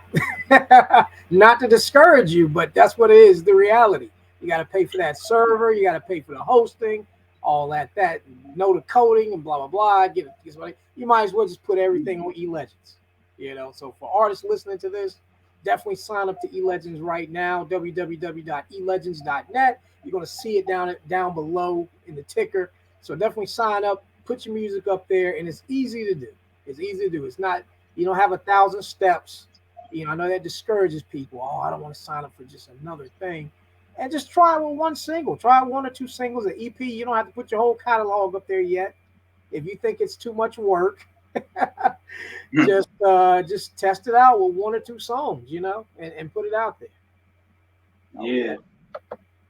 Not to discourage you, but that's what it is, the reality. You got to pay for that server, you got to pay for the hosting, all that, know the coding and blah, blah, blah. You might as well just put everything on E Legends. So for artists listening to this, definitely sign up to E Legends right now, www.elegends.net. You're going to see it down below in the ticker. So definitely sign up, put your music up there, and it's easy to do. It's not, you don't have 1,000 steps. I know that discourages people. Oh, I don't want to sign up for just another thing. And just try it with one single. Try one or two singles, an EP. You don't have to put your whole catalog up there yet. If you think it's too much work, just test it out with one or two songs, and put it out there. Yeah.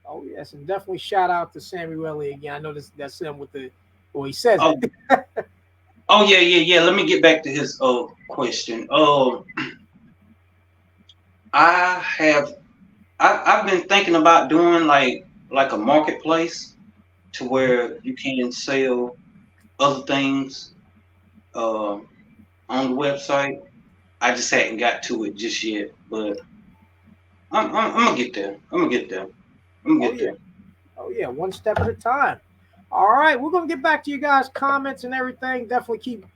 Oh yes, and definitely shout out to Samuel again. I know that's him with the he says Oh, it. oh yeah. Let me get back to his question. I've been thinking about doing like a marketplace to where you can sell other things on the website. I just hadn't got to it just yet, but I'm gonna get there. I'm gonna get there. Oh yeah, one step at a time. All right, we're gonna get back to you guys' comments and everything. Definitely keep,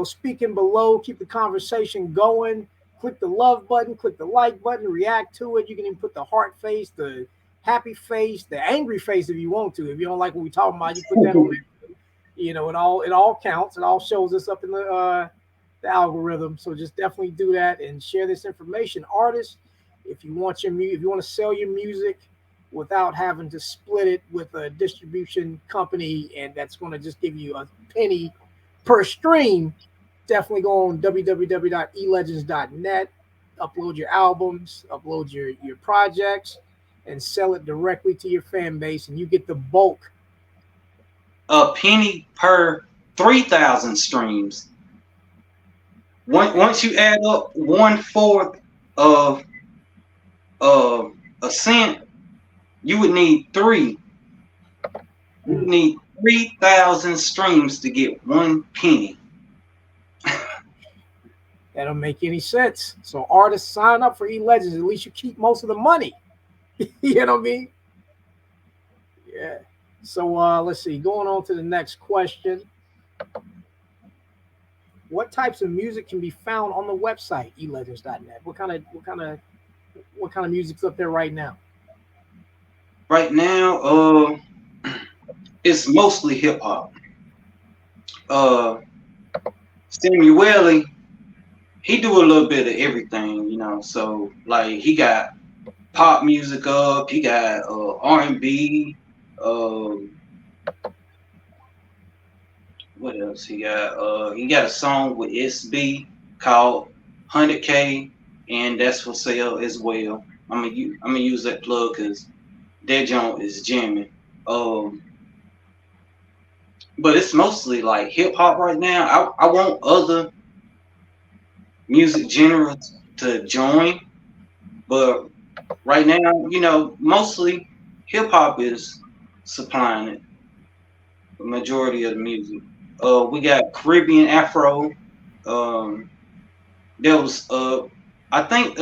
speaking below. Keep the conversation going. Click the love button, click the like button, react to it. You can even put the heart face, the happy face, the angry face if you want to. If you don't like what we're talking about, you put that on there. It all counts. It all shows us up in the the algorithm. So just definitely do that and share this information. Artists, if you want if you want to sell your music without having to split it with a distribution company, and that's going to just give you a penny per stream, definitely go on www.elegends.net, upload your albums, upload your projects, and sell it directly to your fan base, and you get the bulk. A penny per 3,000 streams. Once you add up 1/4 of a cent, you would need 3. You would need 3,000 streams to get 1 penny. That don't make any sense. So artists, sign up for E Legendz. At least you keep most of the money. You know what I mean? Yeah. So let's see. Going on to the next question. What types of music can be found on the website elegends.net? What kind of music's up there right now? Right now, it's mostly hip hop. Samueli, he do a little bit of everything, you know. So like he got pop music up, he got R&B. What else he got? He got a song with SB called 100K, and that's for sale as well. I'm gonna use that plug because that joint is jamming. But it's mostly like hip hop right now. I want other music genres to join, but right now, you know, mostly hip hop is supplying it. The majority of the music. We got Caribbean Afro. There was I think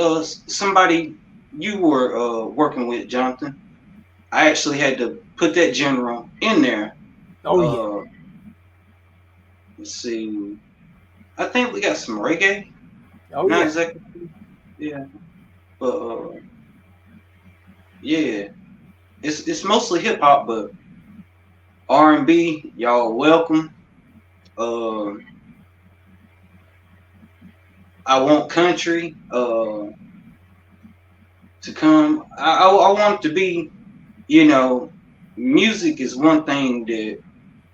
somebody you were working with, Jonathan. I actually had to put that genre in there. Oh yeah. Let's see. I think we got some reggae. Oh Not yeah. exactly. Yeah. But yeah. It's mostly hip hop, but R&B, y'all welcome. I want country to come. I want it to be, you know, music is one thing that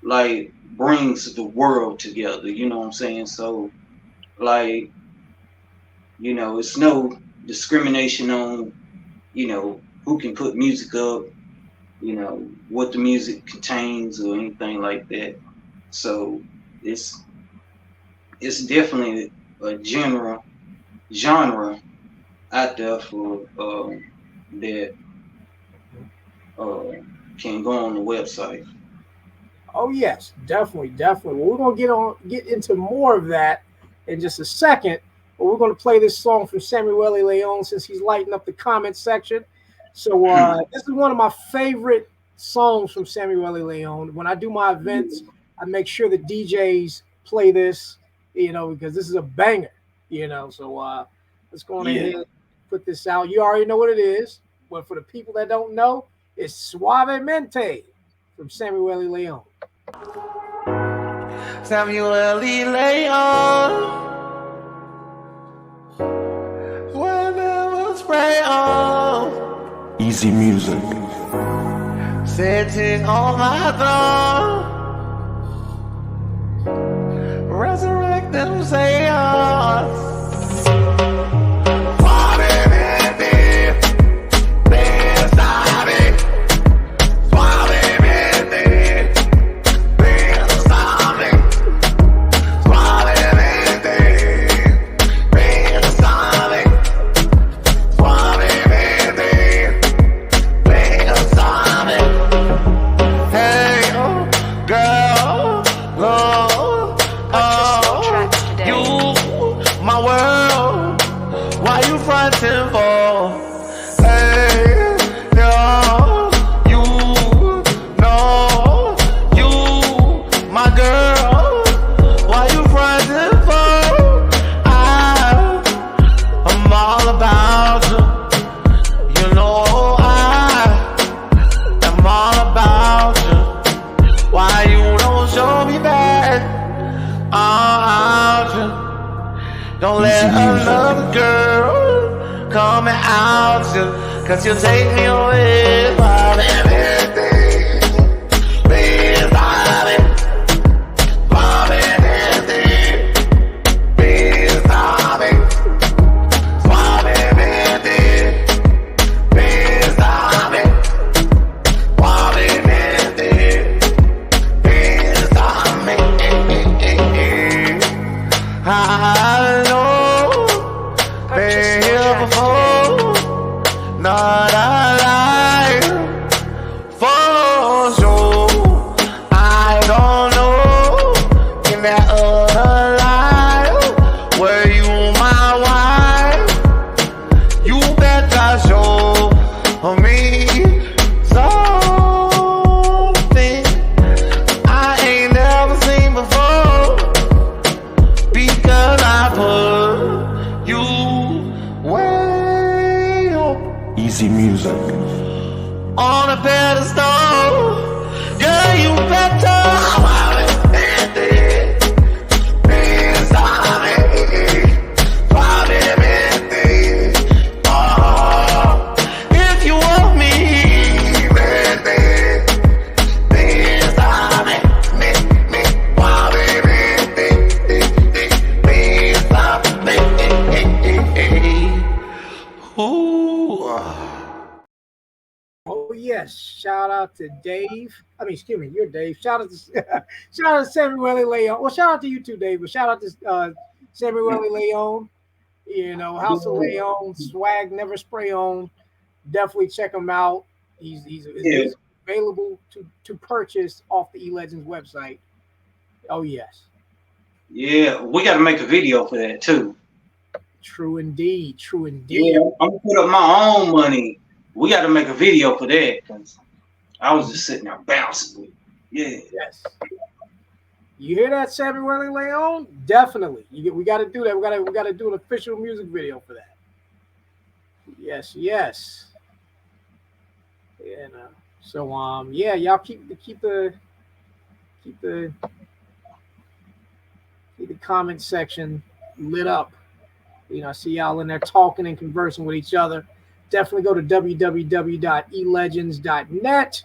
like brings the world together, you know what I'm saying? So like, you know, it's no discrimination on, you know, who can put music up, you know, what the music contains or anything like that. So it's definitely a genre out there for that can go on the website. Oh yes, definitely. Well, we're gonna get into more of that in just a second. But we're gonna play this song from Samueli Leon since he's lighting up the comment section. So this is one of my favorite songs from Samueli Leon. When I do my events, I make sure the DJs play this, you know, because this is a banger, you know. So let's go on ahead and put this out. You already know what it is, but for the people that don't know, it's Suavemente from Samueli Leon. Samueli Leon, whenever spray on. Easy music. Sitting on my throne, resurrect them, say us. me out you, cause you take me away from everything. Please, darling, from everything. Please, darling, from everything. Please, darling, from everything. Please, darling. I know been here before, not alive for sure. I don't know in that other life, were you my wife? You better show me something I ain't never seen before, because I put you way up Easy music. on a pedestal. Girl, you better if you want me, ooh. Oh yes, shout out to Dave. I mean, excuse me, you're Dave. Shout out to shout out to Samuel Leon. Well, shout out to you too, Dave. But shout out to Samuel Leon. You know, House of Leon, swag never spray on. Definitely check him out. He's available to purchase off the E Legendz website. Oh yes, Yeah, we got to make a video for that too. true indeed, true indeed. Yeah, I'm gonna put up my own money. We got to make a video for that because I was just sitting there bouncing with it. Yeah. Yes. You hear that, Samuel Leon? Definitely. We got to do that. We got to do an official music video for that. Yes, yes. Yeah. No. So yeah, y'all keep the comment section lit up. You know, I see y'all in there talking and conversing with each other. Definitely go to www.elegends.net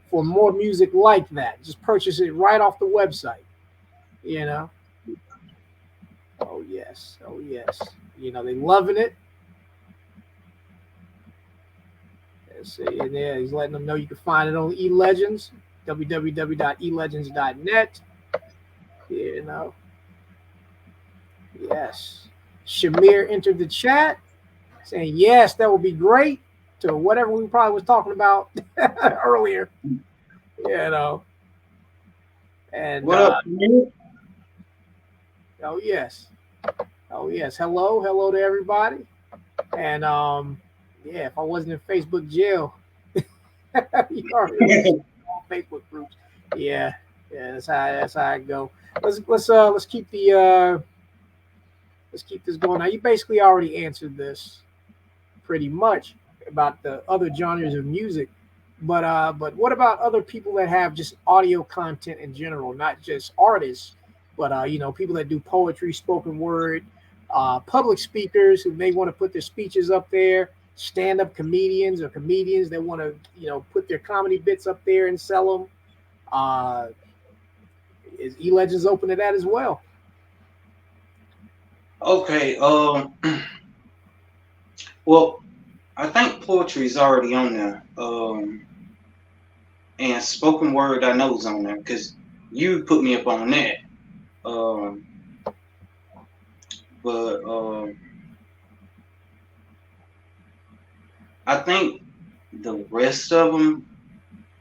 for more music like that. Just purchase it right off the website. You know. Oh yes. Oh yes. You know, they loving it. Let's see. And yeah, he's letting them know you can find it on E Legendz, www.elegends.net. You know. Yes. Shamir entered the chat saying, yes, that would be great to whatever we probably was talking about earlier. You know. And What up, man? oh yes. Oh yes. Hello to everybody. And yeah, if I wasn't in Facebook jail, you already know all Facebook groups. Yeah, that's how I go. Let's keep the let's keep this going. Now you basically already answered this pretty much about the other genres of music, but what about other people that have just audio content in general, not just artists, but you know, people that do poetry, spoken word, public speakers who may want to put their speeches up there, stand-up comedians or comedians that want to, you know, put their comedy bits up there and sell them. Is E Legendz open to that as well? Okay. Well, I think poetry is already on there. And spoken word I know is on there because you put me up on that. But I think the rest of them,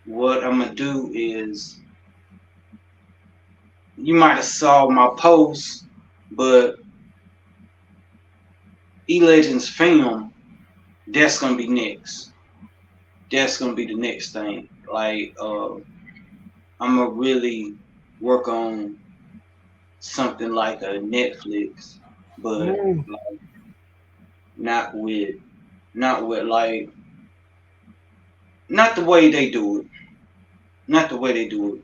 what I'm gonna do is, you might have saw my post, but E Legendz film, that's gonna be next. That's gonna be the next thing. Like I'm gonna really work on something like a Netflix, but like, not with like, not the way they do it. Not the way they do it.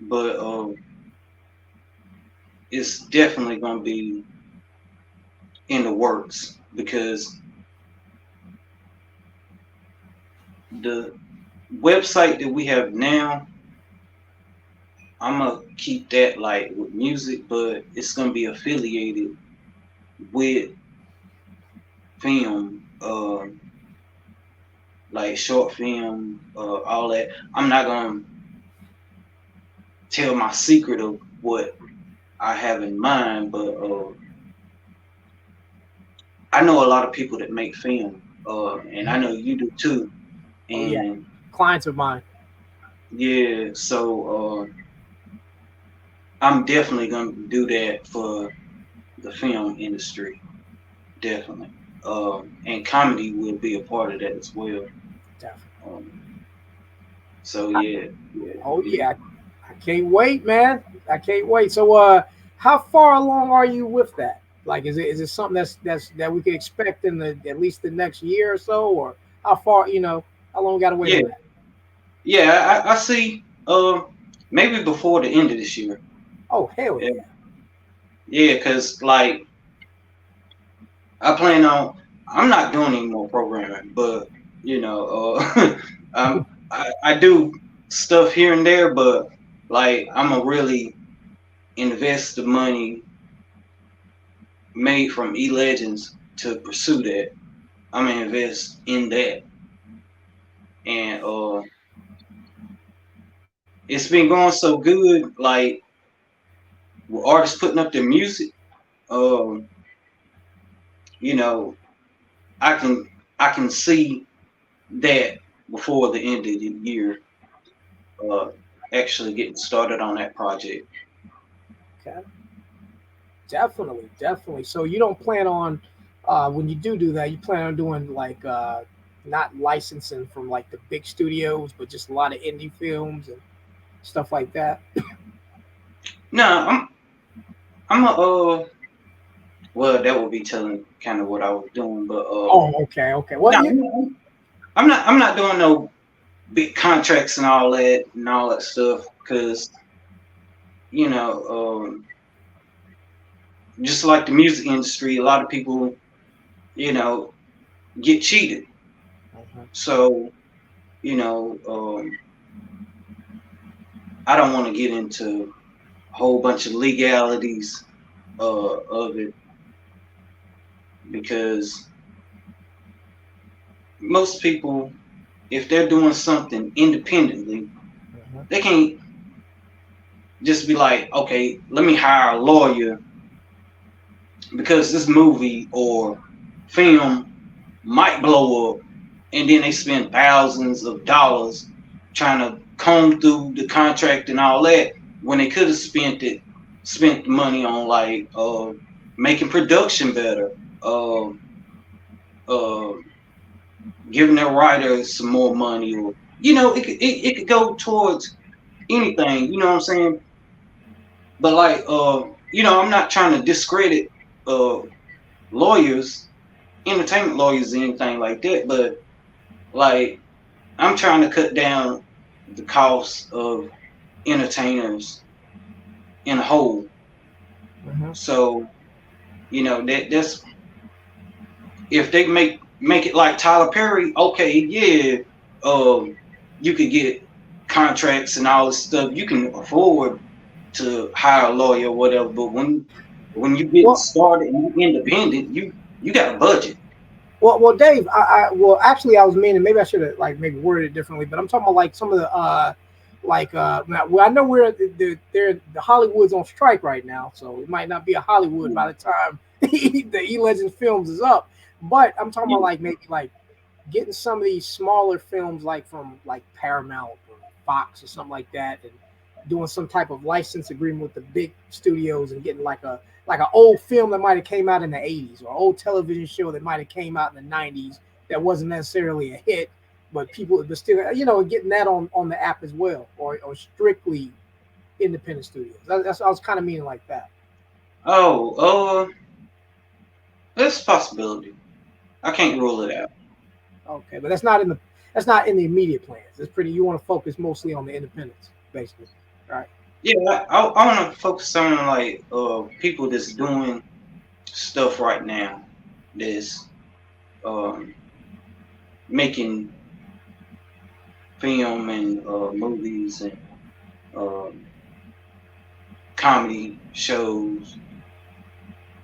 But it's definitely gonna be in the works because the website that we have now, I'm gonna keep that like with music, but it's gonna be affiliated with film, like short film, all that. I'm not gonna tell my secret of what I have in mind, but I know a lot of people that make film, and I know you do too. Oh yeah, And clients of mine. yeah, so I'm definitely gonna do that for the film industry, definitely. And comedy will be a part of that as well. Definitely. Um, so yeah, yeah, Oh yeah. yeah, I can't wait, man. I can't wait. So, how far along are you with that? Like, is it something that we could expect in the at least the next year or so, or how far? How long we got to wait Yeah, on that? yeah, I see. Maybe before the end of this year. Oh hell Yeah, yeah! yeah, cause like I plan on. I'm not doing any more programming, but I do stuff here and there, but like I'm gonna really invest the money made from E Legendz to pursue that. I'm gonna invest in that, and it's been going so good. Like with artists putting up their music, um, you know, I can I can see that before the end of the year, uh, actually getting started on that project. Okay, definitely, definitely. So you don't plan on when you do that, you plan on doing like not licensing from like the big studios, but just a lot of indie films and stuff like that. No, I'm a well, that would be telling kind of what I was doing, but Oh, okay, okay. Well, no, you I'm not doing no big contracts and all that stuff because you know just like the music industry, a lot of people you know get cheated. So you know I don't want to get into a whole bunch of legalities of it because most people, if they're doing something independently, they can't just be like, okay, let me hire a lawyer because this movie or film might blow up, and then they spend thousands of dollars trying to comb through the contract and all that when they could have spent the money on like making production better, uh, uh, giving their writers some more money, or it could go towards anything. You know what I'm saying? But like I'm not trying to discredit uh lawyers, entertainment lawyers, or anything like that. But like I'm trying to cut down the cost of entertainers in a whole. Mhm. So that's if they make it like Tyler Perry, okay, yeah, you could get contracts and all this stuff. You can afford to hire a lawyer or whatever. But when you get Well, started and you independent, you got a budget. Dave. Well, actually, I was meaning maybe I should have like maybe worded it differently, but I'm talking about like some of the well, I know the Hollywood's on strike right now, so it might not be a Hollywood by the time the E Legends films is up. But I'm talking about Yeah. like maybe like getting some of these smaller films like from like Paramount or Fox or something like that, and doing some type of license agreement with the big studios and getting like an old film that might have came out in the 80s or an old television show that might have came out in the 90s that wasn't necessarily a hit, but people but still getting that on the app as well, or strictly independent studios. That's I was kind of meaning like that. Oh, that's a possibility. I can't rule it out. Okay, but that's not in the immediate plans. It's pretty. You want to focus mostly on the independents, basically, right? Yeah, I want to focus on like people that's doing stuff right now that's um making film and movies and comedy shows.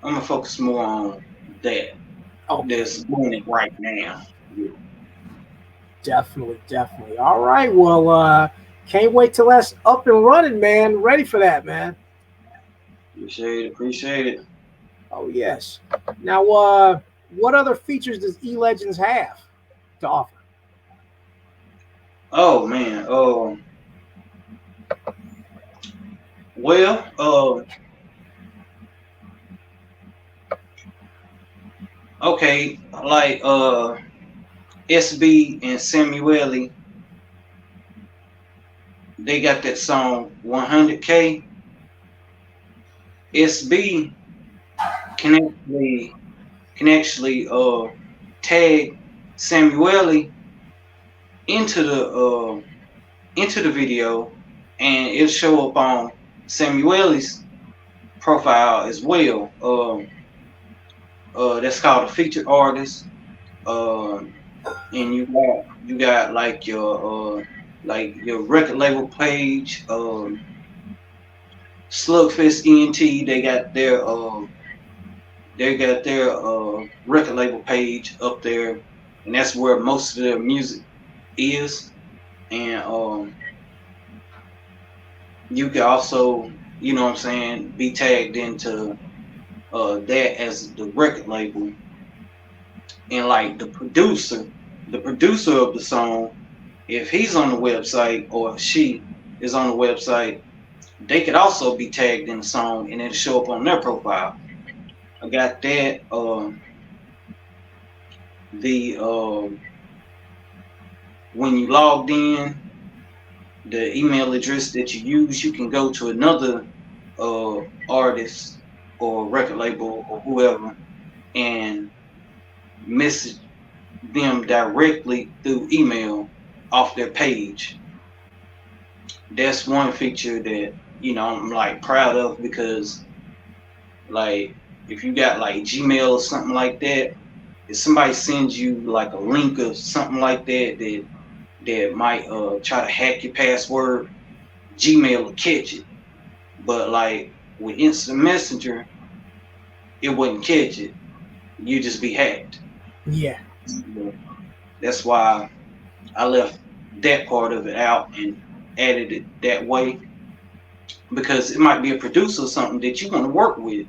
I'm gonna focus more on that. Okay. That's doing it right now. Definitely, definitely. All right. Well, can't wait till that's up and running, man. Ready for that, man. Appreciate it. Appreciate it. Oh yes. Now, what other features does E Legendz have to offer? Oh man. Well. Okay. Like SB and Samueli, they got that song 100K. SB can actually tag Samueli into the video, and it'll show up on Samueli's profile as well. That's called a featured artist. And you got like your record label page. Slugfest ENT, they got their record label page up there, and that's where most of their music is. And you can also, you know what I'm saying, be tagged into that as the record label. And like the producer of the song, if he's on the website or if she is on the website, they could also be tagged in the song and it'll show up on their profile. I got that. When you logged in, the email address that you use, you can go to another artist or record label or whoever and message them directly through email off their page. That's one feature that, I'm like proud of, because like if you got like Gmail or something like that, if somebody sends you like a link or something like that might try to hack your password, Gmail will catch it. But like with Instant Messenger, it wouldn't catch it. You just be hacked. Yeah. That's why I left that part of it out and added it that way, because it might be a producer or something that you want to work with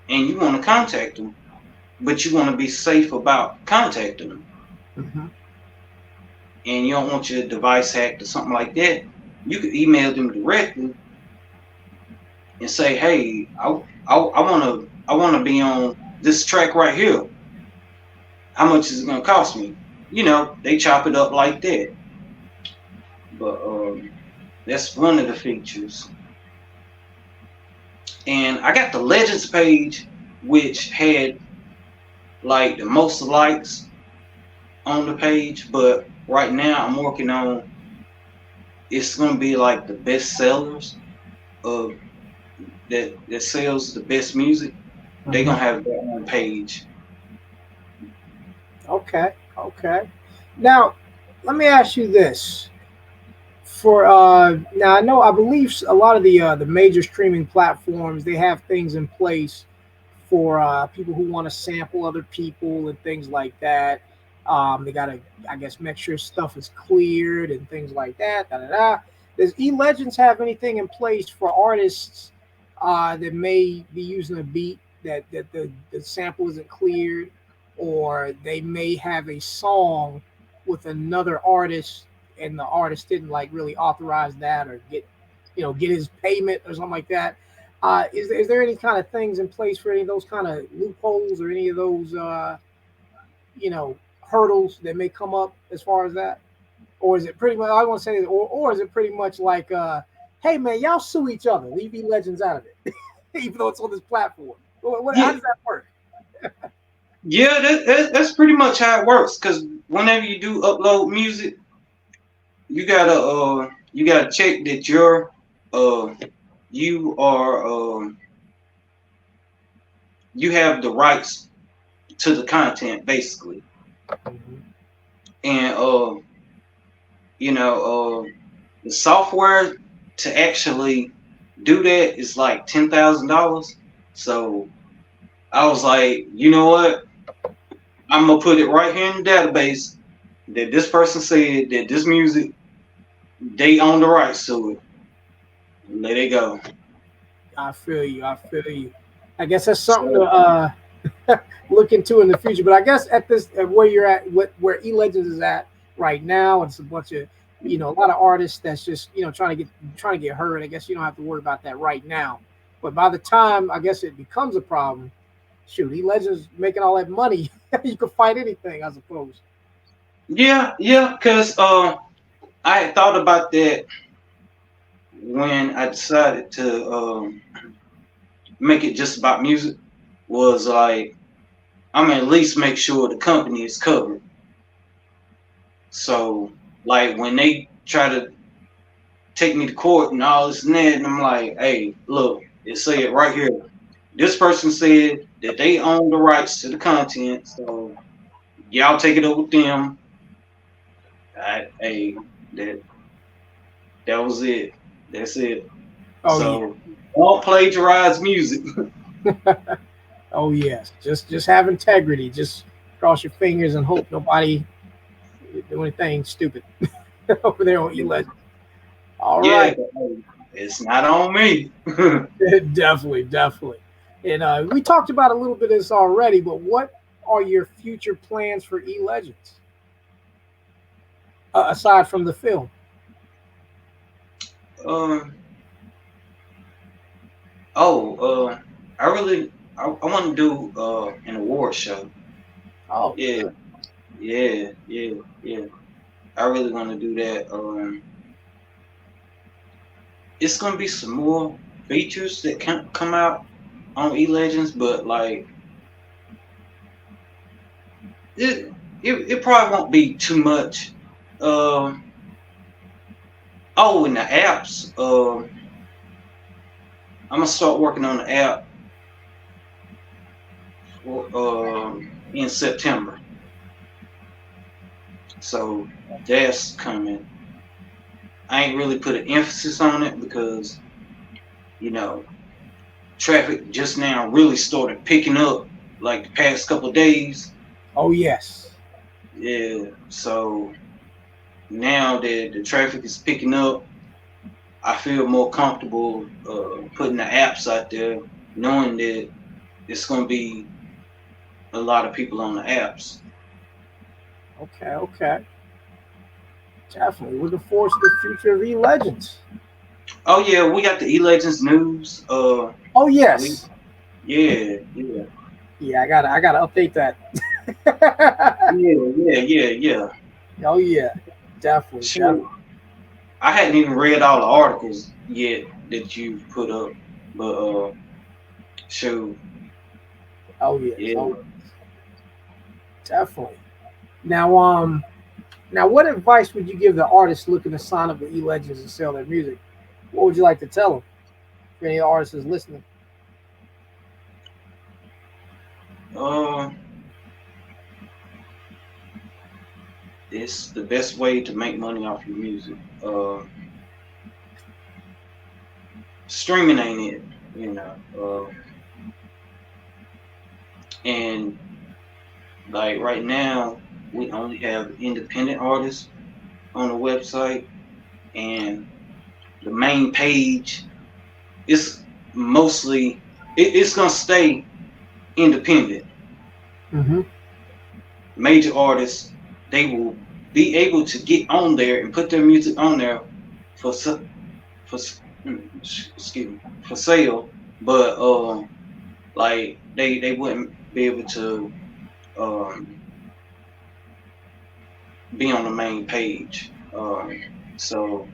and you want to contact them, but you want to be safe about contacting them. Mm-hmm. And you don't want your device hacked or something like that. You could email them directly and say, "Hey, I want to be on this track right here. How much is it gonna cost me?" They chop it up like that. But that's one of the features. And I got the Legends page, which had like the most likes on the page, but right now I'm working on, it's gonna be like the best sellers of that sells the best music. Mm-hmm. They're gonna have that on page. Okay. Now, let me ask you this. For now, I believe a lot of the major streaming platforms, they have things in place for people who want to sample other people and things like that. They gotta, I guess, make sure stuff is cleared and things like that. Does E Legendz have anything in place for artists that may be using a beat that the sample isn't cleared, or they may have a song with another artist and the artist didn't like really authorize that or get his payment or something like that? Is there any kind of things in place for any of those kind of loopholes or any of those hurdles that may come up as far as that? Or is it pretty much, I want to say, or is it pretty much like, hey man, y'all sue each other, leave E Legendz out of it, even though it's on this platform? How does that work? Yeah, that's pretty much how it works. Because whenever you do upload music, you gotta check that you have the rights to the content, basically. Mm-hmm. And the software to actually do that is like $10,000. So I was like, you know what? I'm gonna put it right here in the database that this person said that this music they own the rights to it. Let it go. I feel you. I feel you. I guess that's something to look into in the future. But I guess at where you're at, where E Legends is at right now, it's a bunch of a lot of artists that's just trying to get heard. I guess you don't have to worry about that right now. But by the time I guess it becomes a problem, shoot, E Legends making all that money, you can fight anything, I suppose. Yeah, because I had thought about that when I decided to make it just about music. Was like I'm gonna at least make sure the company is covered. So like when they try to take me to court and all this and that, and I'm like, hey, look, it said right here. This person said that they own the rights to the content, so y'all take it up with them. Hey, that was it. That's it. Oh So don't plagiarize music. yeah. Oh yes. Just have integrity. Just cross your fingers and hope nobody do anything stupid over there on E Legends. All Yeah, right. but, hey, it's not on me. Definitely, definitely. And we talked about a little bit of this already, but what are your future plans for E Legends aside from the film? um. Oh. I want to do an award show. Oh, Yeah. good. Yeah. I really want to do that. It's gonna be some more features that can come out on E Legends, but like it probably won't be too much. Um. And the apps. I'm gonna start working on the app in September. So that's coming. I ain't really put an emphasis on it because you know traffic just now really started picking up like the past couple of days. Oh yes. Yeah, so now that the traffic is picking up, I feel more comfortable putting the apps out there, knowing that it's going to be a lot of people on the apps. Okay, okay. Definitely. Looking forward to the future of E Legends. Oh yeah, we got the E Legends news. Oh We yes. yeah. Yeah, I gotta update that. Yeah. Oh yeah. Definitely, Sure. definitely. I hadn't even read all the articles yet that you put up, but sure. Oh yes. Yeah. Oh definitely. Now now what advice would you give the artists looking to sign up with E Legends and sell their music? What would you like to tell them? If any artist is listening. Uh, it's the best way to make money off your music. Streaming ain't it, you know. And like right now, we only have independent artists on the website, and the main page is mostly it's gonna stay independent. Mm-hmm. Major artists, they will be able to get on there and put their music on there for for excuse me for sale, but like they wouldn't be able to um be on the main page. So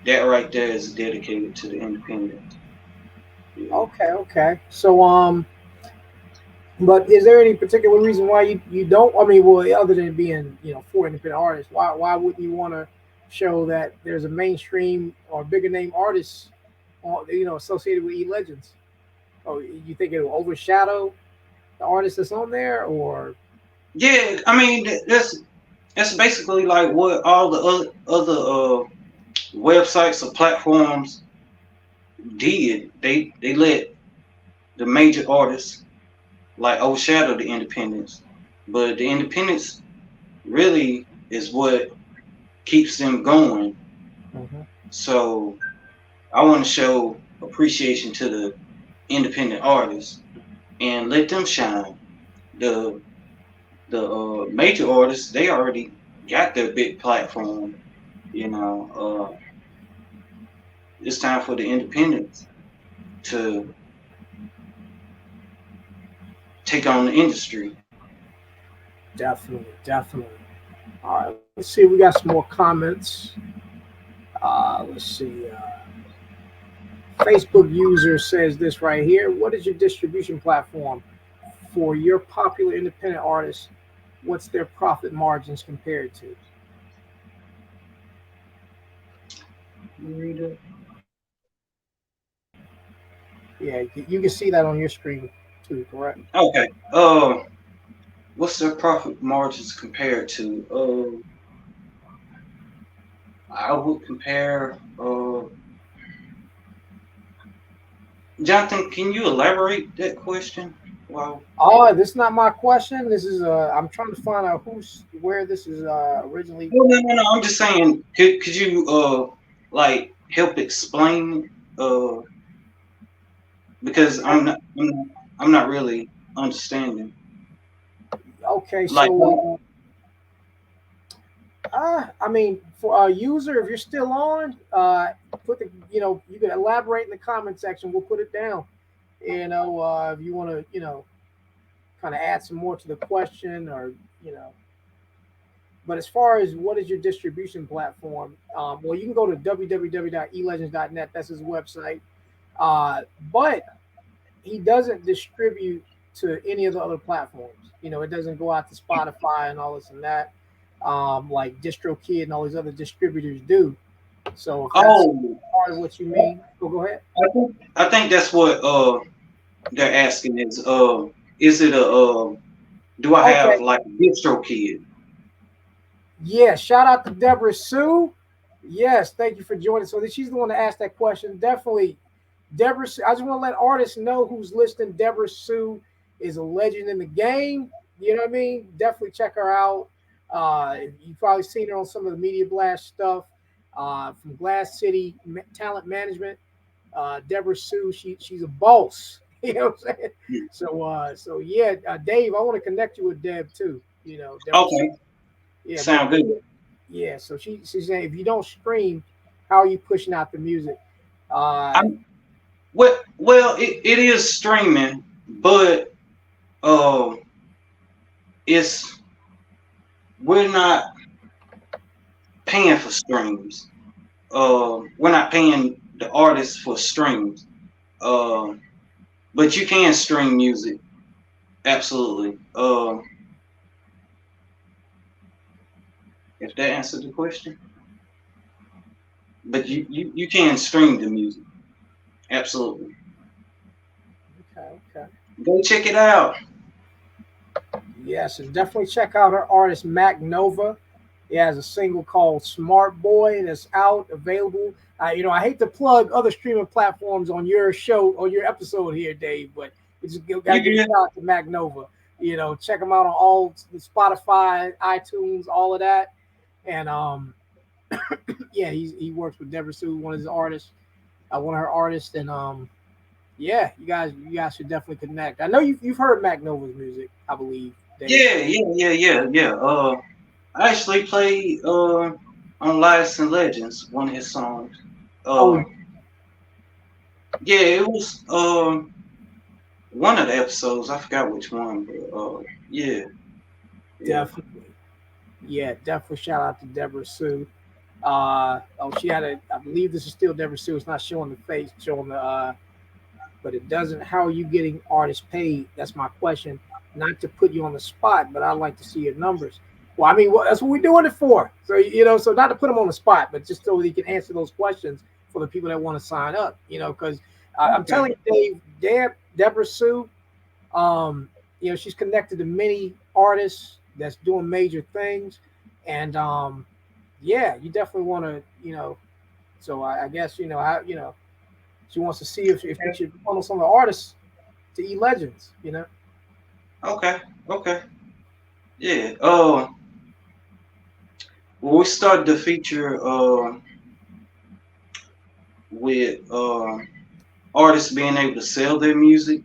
that right there is dedicated to the independent. Yeah. Okay, okay. So but is there any particular reason why you don't? I mean, well, other than being for independent artists, why wouldn't you want to show that there's a mainstream or bigger name artists, associated with E Legends? Oh, you think it will overshadow the artist that's on there, or Yeah, I mean that's That's basically like what all the other websites or platforms did. They let the major artists like overshadow the independents, but the independents really is what keeps them going. Mhm. So I want to show appreciation to the independent artists and let them shine. The major artists, they already got their big platform. You know, it's time for the independents to take on the industry. Definitely, definitely. All right, let's see. We got some more comments. Let's see. Facebook user says this right here. What is your distribution platform for your popular independent artists? What's their profit margins compared to? Yeah, you can see that on your screen too, correct? Okay. What's their profit margins compared to? I would compare. Jonathan, can you elaborate that question? Wow. Oh, this is not my question. This is I'm trying to find out where this is originally. No. I'm just saying. Could you like help explain? Because I'm not really understanding. Okay, Like. so I mean, for a user, if you're still on, put the you can elaborate in the comment section. We'll put it down. If you want to, kind of add some more to the question, or you know. But as far as what is your distribution platform, well, you can go to www.elegends.net. That's his website. But he doesn't distribute to any of the other platforms. It doesn't go out to Spotify and all this and that, like DistroKid and all these other distributors do. So if that's Oh, part of what you mean, go ahead. I think that's what they're asking is it a do I have Okay. like a distro kid? Yeah. Shout out to Deborah Sue. Yes. Thank you for joining. So she's the one that asked that question. Definitely, Deborah Sue. I just want to let artists know who's listening. Deborah Sue is a legend in the game. You know what I mean? Definitely check her out. You've probably seen her on some of the Media Blast stuff from Glass City Talent Management. Deborah Sue, she's a boss. You know what I'm saying? So yeah, Dave, I want to connect you with Deb too. Deborah Sue. Okay, Yeah, but sound good. yeah. So she's saying if you don't stream, how are you pushing out the music? Uh, I'm well, it is streaming, but uh, it's we're not paying for streams. We're not paying the artists for streams. Uh, but you can stream music, absolutely. If that answered the question, but you can stream the music, absolutely. okay, okay. Go check it out. Yes, and definitely check out her artist Mac Nova. He has a single called "Smart Boy" that's out, available. I hate to plug other streaming platforms on your show or your episode here, Dave, but we just gotta You give a good? shout out to Mac Nova. Check him out on all the Spotify, iTunes, all of that. And yeah, he works with Deborah Sue, one of his artists, one of her artists, and yeah, you guys should definitely connect. I know you've heard Mac Nova's music, I believe, Dave. Yeah. I actually played on Lives and Legends one of his songs. Oh, Uh, yeah, it was one of the episodes. I forgot which one, but yeah, yeah. definitely. Yeah, definitely shout out to Deborah Sue. She had I believe this is still Deborah Sue. It's not showing the face, showing but it doesn't. How are you getting artists paid? That's my question. Not to put you on the spot, but I'd like to see your numbers. Well, I mean, that's what we're doing it for. So so not to put them on the spot, but just so he can answer those questions for the people that want to sign up. Because I'm Okay. telling you, Deborah Sue, she's connected to many artists that's doing major things. And yeah, you definitely want to, So I guess how she wants to see if you should funnel some of the artists to E Legends. Okay, okay, yeah. Well, we started the feature with artists being able to sell their music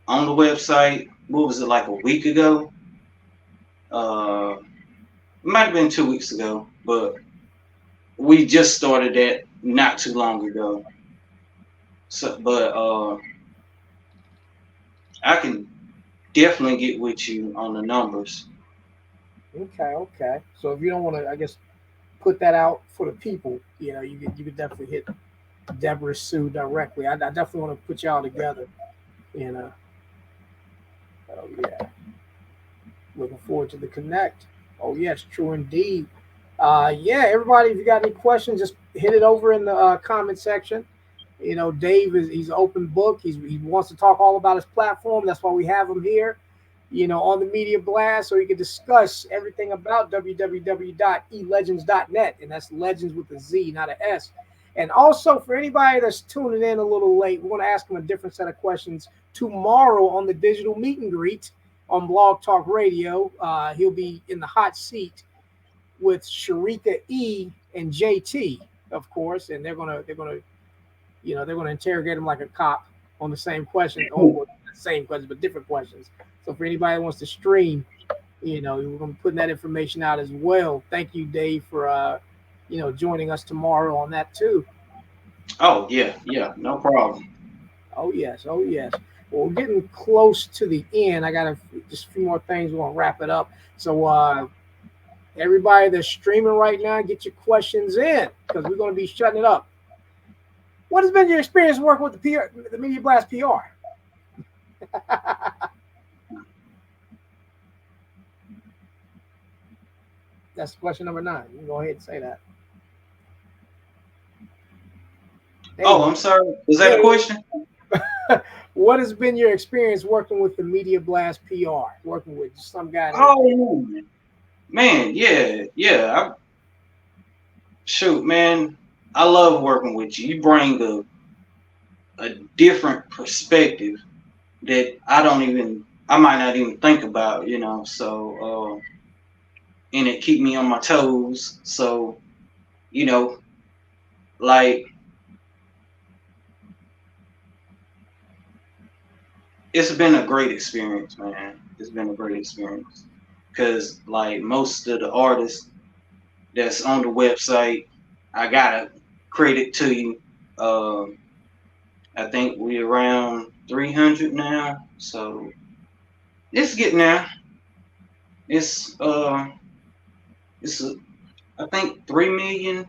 on the website. What was it, like a week ago? It might have been 2 weeks ago, but we just started that not too long ago. So, but I can definitely get with you on the numbers. Okay. So if you don't want to, I guess, put that out for the people, you could definitely hit Deborah Sue directly. I definitely want to put y'all together. You know. Oh yeah. Looking forward to the connect. Oh yes, true indeed. Yeah, everybody, if you got any questions, just hit it over in the comment section. Dave he's an open book. He wants to talk all about his platform. That's why we have him here. On the Media Blast, so he can discuss everything about www.elegends.net, and that's legends with a Z, not an S. And also, for anybody that's tuning in a little late, we're going to ask him a different set of questions tomorrow on the digital meet and greet on Blog Talk Radio. He'll be in the hot seat with Sharika E and JT, of course, and they're gonna interrogate him like a cop on the same question, or the same questions, but different questions. So for anybody that wants to stream, we're gonna be putting that information out as well. Thank you, Dave, for joining us tomorrow on that too. Oh yeah, no problem. Oh yes. Well, we're getting close to the end. I got just a few more things. We're gonna wrap it up. So everybody that's streaming right now, get your questions in because we're gonna be shutting it up. What has been your experience working with the Media Blast PR? That's question number 9. You can go ahead and say that. Oh, I'm sorry. Was that a question? What has been your experience working with the Media Blast PR? Working with some guy. Oh, man, yeah. Shoot, man, I love working with you. You bring a different perspective that I might not even think about, So, and it keep me on my toes. So, like, it's been a great experience, man. It's been a great experience because, like, most of the artists that's on the website, I gotta credit to you. I think we're around 300 now, so it's getting there. It's I think 3 million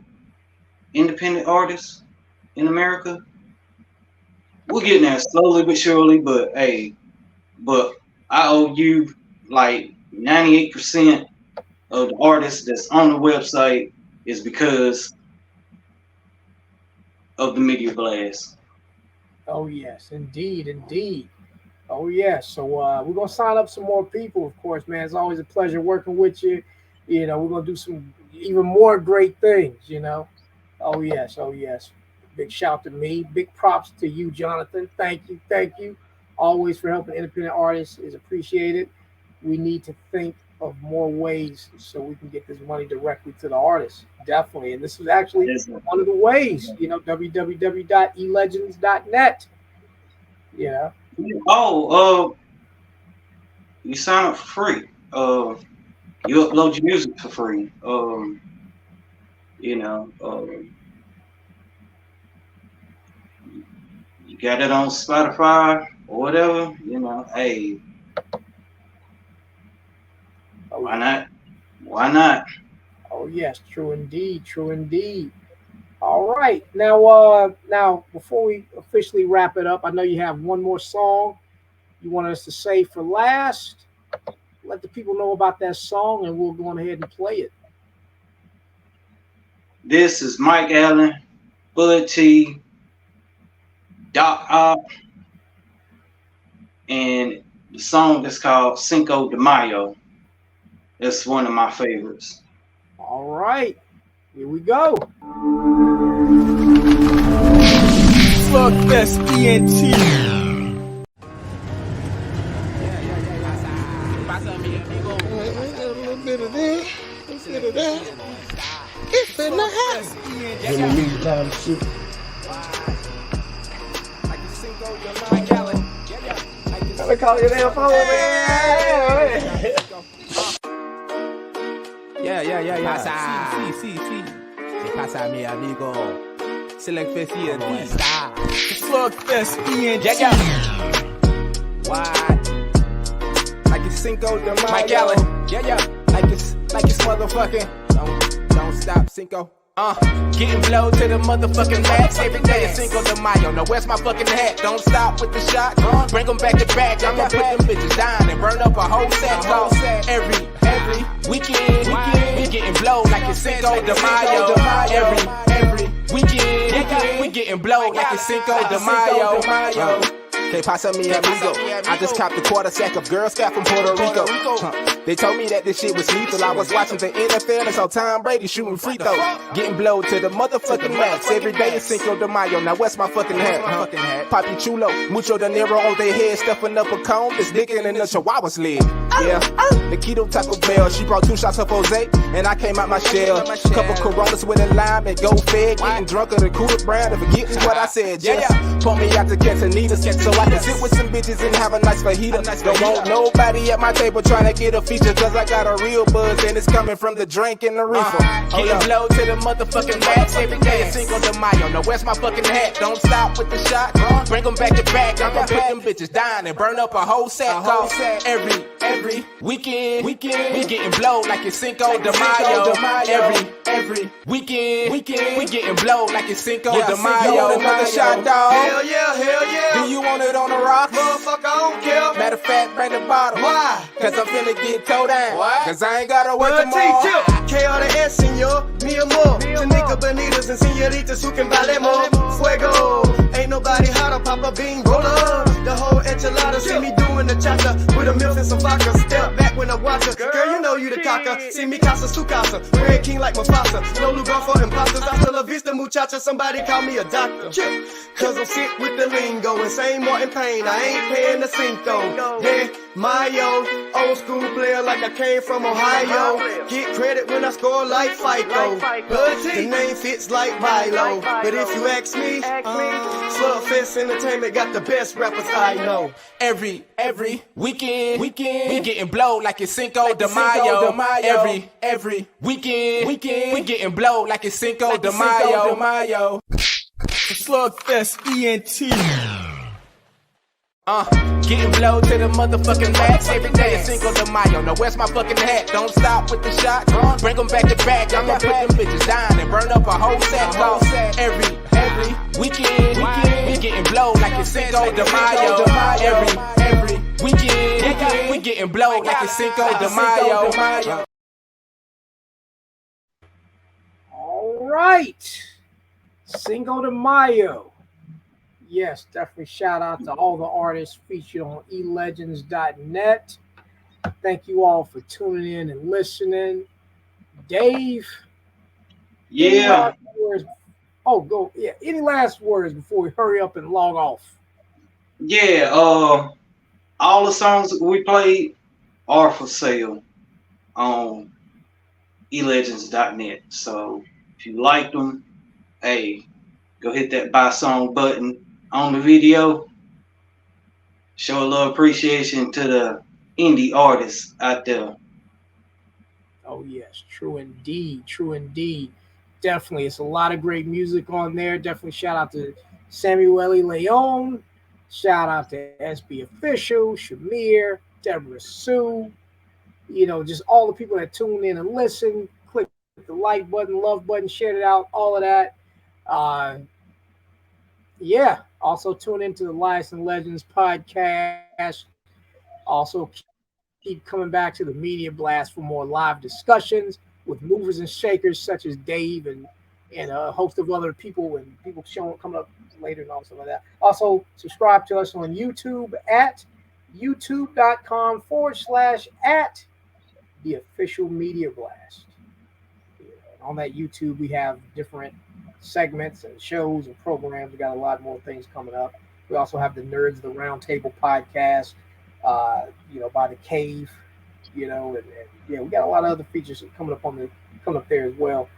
independent artists in America. We're getting there slowly but surely, but hey, I owe you like 98% of the artists that's on the website is because of the Media Blast. Oh yes, indeed. Oh yes. So we're gonna sign up some more people, of course, man. It's always a pleasure working with you. We're gonna do some even more great things. Oh yes. Big shout to me. Big props to you, Jonathan. Thank you. Always for helping independent artists is appreciated. We need to think of more ways so we can get this money directly to the artists. Definitely. And this is actually one of the ways, www.elegends.net. Yeah. Oh, you sign up for free. You upload your music for free. You got it on Spotify or whatever. Hey, why not? Why not? Oh yes, true indeed. All right, now before we officially wrap it up, I know you have one more song you want us to say for last. Let the people know about that song, and we'll go on ahead and play it. This is Mike Allen, Bullet T, Doc Ock, and the song is called Cinco de Mayo. It's one of my favorites. All right, here we go. Slugfest ENT. A little bit of this, a little bit of that. It's in the house. In the meantime, shit. I'm gonna call you damn phone, man. Yeah. Sí. ¿Qué pasa, mi amigo? Slugfest ENT. Slugfest ENT. Yeah. What? Like it's Cinco de Mayo. Mike Allen. Yeah. Like it's motherfucking. Don't stop, Cinco. Getting blow to the motherfucking max. Every day is Cinco de Mayo. Now where's my fucking hat? Don't stop with the shot. Bring them back to back. I'ma put them bitches down and burn up a whole set. Every weekend. We getting blow like it's Cinco de Mayo. Every weekend. We getting blow like it's Cinco de Mayo. Que pasa mi amigo? I just copped a quarter sack of Girl Scout from Puerto Rico. They told me that this shit was lethal. I was watching the NFL and saw Tom Brady shooting free throws. Getting blow to the motherfucking max. Every day is Cinco de Mayo. Now what's my fucking hat? Papi Chulo, Mucho De Niro on their head, stuffing up a comb. This digging in the Chihuahua's leg. Yeah, the Keto Taco Bell. She brought 2 shots of Jose, and I came out my shell. Couple Coronas with a lime and go fed. Getting drunker than Cooler Brown and forgetting what I said. Just pull me out to Quintanitas so I can sit with some bitches and have a nice fajita. Don't want nobody at my table trying to get a feature, cause I got a real buzz and it's coming from the drink and the reefer. Getting blow to the motherfucking max. Every day is Cinco de Mayo. Now where's my fucking hat? Don't stop with the shot. Bring them back to back. I'ma put them bitches down and burn up a whole set. Every weekend. We getting blow like it's Cinco de Mayo. Every weekend. We getting blow like it's Cinco de Mayo. Another shot, dog. Hell yeah. Do you want it on the rocks? Motherfucker, I don't care. Matter of fact, bring the bottle. Why? Cause I'm finna get toe down. Cause I ain't gotta work T tomorrow. KRS, señor, mi amor. Tanika bonitas and señoritas who can valemos. Fuego. Ain't nobody hotter, Papa Bean roller. The whole enchilada, see me doing the cha-cha with a milk and some vodka. Step back when I watch her. Girl, you know you the cocker. See me casa su casa. Red King like Mufasa. No lugar for imposters. Hasta la vista, muchacha. Somebody call me a doctor. Cause I'm sick with the lingo. And St. Martin Payne, I ain't paying the Cinco. Yeah, Mayo. Old school player like I came from Ohio. Get credit when I score like FICO. The name fits like Vilo. But if you ask me, Slugfest Entertainment got the best rappers I know. Every weekend. We getting blow like it's Cinco de Mayo. Every weekend. We getting blow like it's Cinco de Mayo. Slugfest ENT. Getting blow to the motherfucking max. Every day is Cinco de Mayo. Now where's my fucking hat? Don't stop with the shot. Bring them back to back. I'ma put them bitches down and burn up a whole set. Every weekend. We getting blow like it's Cinco de Mayo. Every weekend. We getting blow like it's Cinco de Mayo. All right. Cinco de Mayo. Yes, definitely shout out to all the artists featured on elegends.net. Thank you all for tuning in and listening. Dave. Yeah. Any last words before we hurry up and log off? Yeah. All the songs that we played are for sale on elegends.net. So if you like them, hey, go hit that buy song button on the video. Show a little appreciation to the indie artists out there. Oh, yes. True indeed. Definitely. It's a lot of great music on there. Definitely shout out to Samuel Leon. Shout out to SB Official, Shamir, Deborah Sue. Just all the people that tune in and listen. Click the like button, love button, share it out, all of that. Also tune into the Lives and Legends podcast. Also keep coming back to the Media Blast for more live discussions with movers and shakers such as Dave and a host of other people and people coming up later and all stuff like that. Also subscribe to us on YouTube at youtube.com/@ the official Media Blast. on that YouTube, we have different segments and shows and programs. We got a lot more things coming up. We also have the Nerds the Roundtable podcast, by the Cave, and yeah, we got a lot of other features coming up there as well.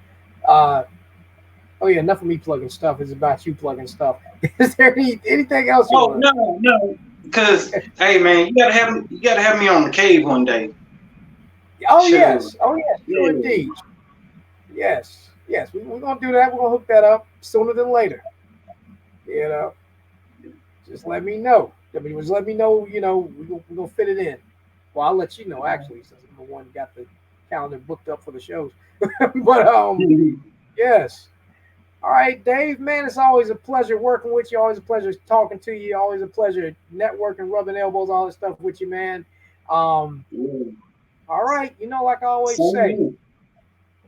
Oh yeah, enough of me plugging stuff. It's about you plugging stuff. Is there anything else? No. Because hey man, you gotta have me on the Cave one day. Oh yes, true indeed. Yes. We're gonna do that. We're gonna hook that up sooner than later. Just let me know. Just let me know. We're gonna fit it in. Well, I'll let you know actually, since I'm the one who got the calendar booked up for the shows. But yes. All right, Dave, man, it's always a pleasure working with you. Always a pleasure talking to you. Always a pleasure networking, rubbing elbows, all that stuff with you, man. All right, like I always say.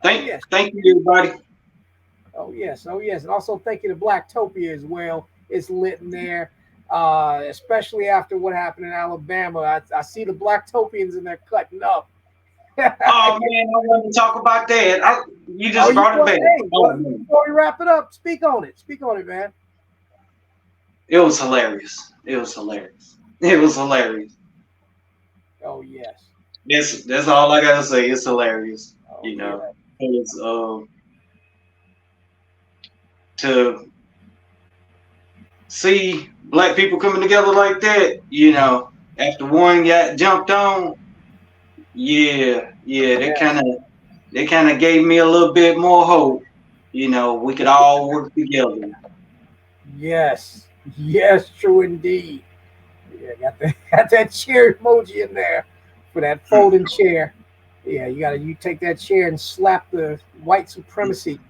Thank you, everybody. Oh yes, and also thank you to Blacktopia as well. It's lit in there, especially after what happened in Alabama. I see the Blacktopians in there cutting up. Oh man, I want to talk about that. You just brought it back. Hey, before we wrap it up, speak on it, man. It was hilarious. Oh yes. That's all I gotta say. It's hilarious. It's to see black people coming together like that. After one got jumped on. Yeah, they kind of gave me a little bit more hope. We could all work together. Yes, true indeed. Yeah, got that chair emoji in there for that folding chair. Yeah, you take that chair and slap the white supremacy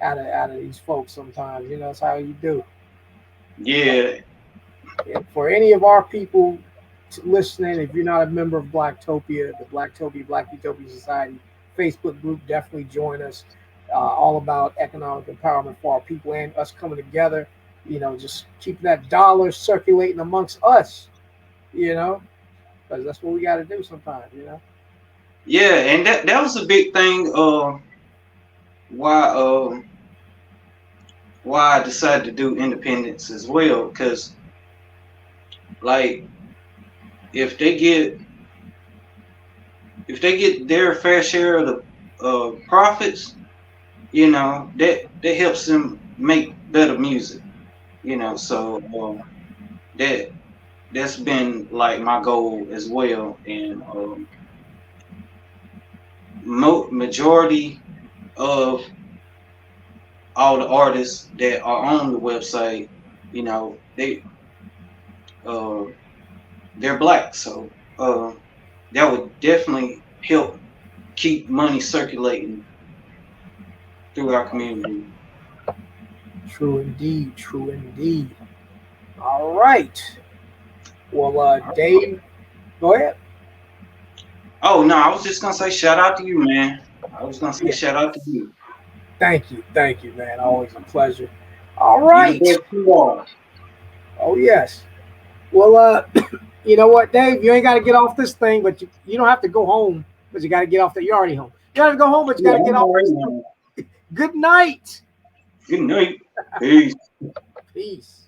out of these folks sometimes. That's how you do. Yeah. For any of our people listening, if you're not a member of Blacktopia, the Blacktopia Black Utopia Society Facebook group, definitely join us. All about economic empowerment for our people and us coming together. Just keeping that dollar circulating amongst us. Because that's what we got to do sometimes. Yeah, and that was a big thing. Why I decided to do independence as well, because like if they get their fair share of the profits, that helps them make better music. So that's been like my goal as well, and majority of all the artists that are on the website, they're black, so that would definitely help keep money circulating through our community. True indeed. All right. Well, Dave, go ahead. Oh no, I was just gonna say shout out to you, man. Shout out to you. Thank you, man. Always a pleasure. All right. Oh yes. Well, you know what, Dave? You ain't got to get off this thing, but you don't have to go home, but you got to get off. You're already home. You got to go home, but you got to get off. Good night. Good night. Peace. Peace.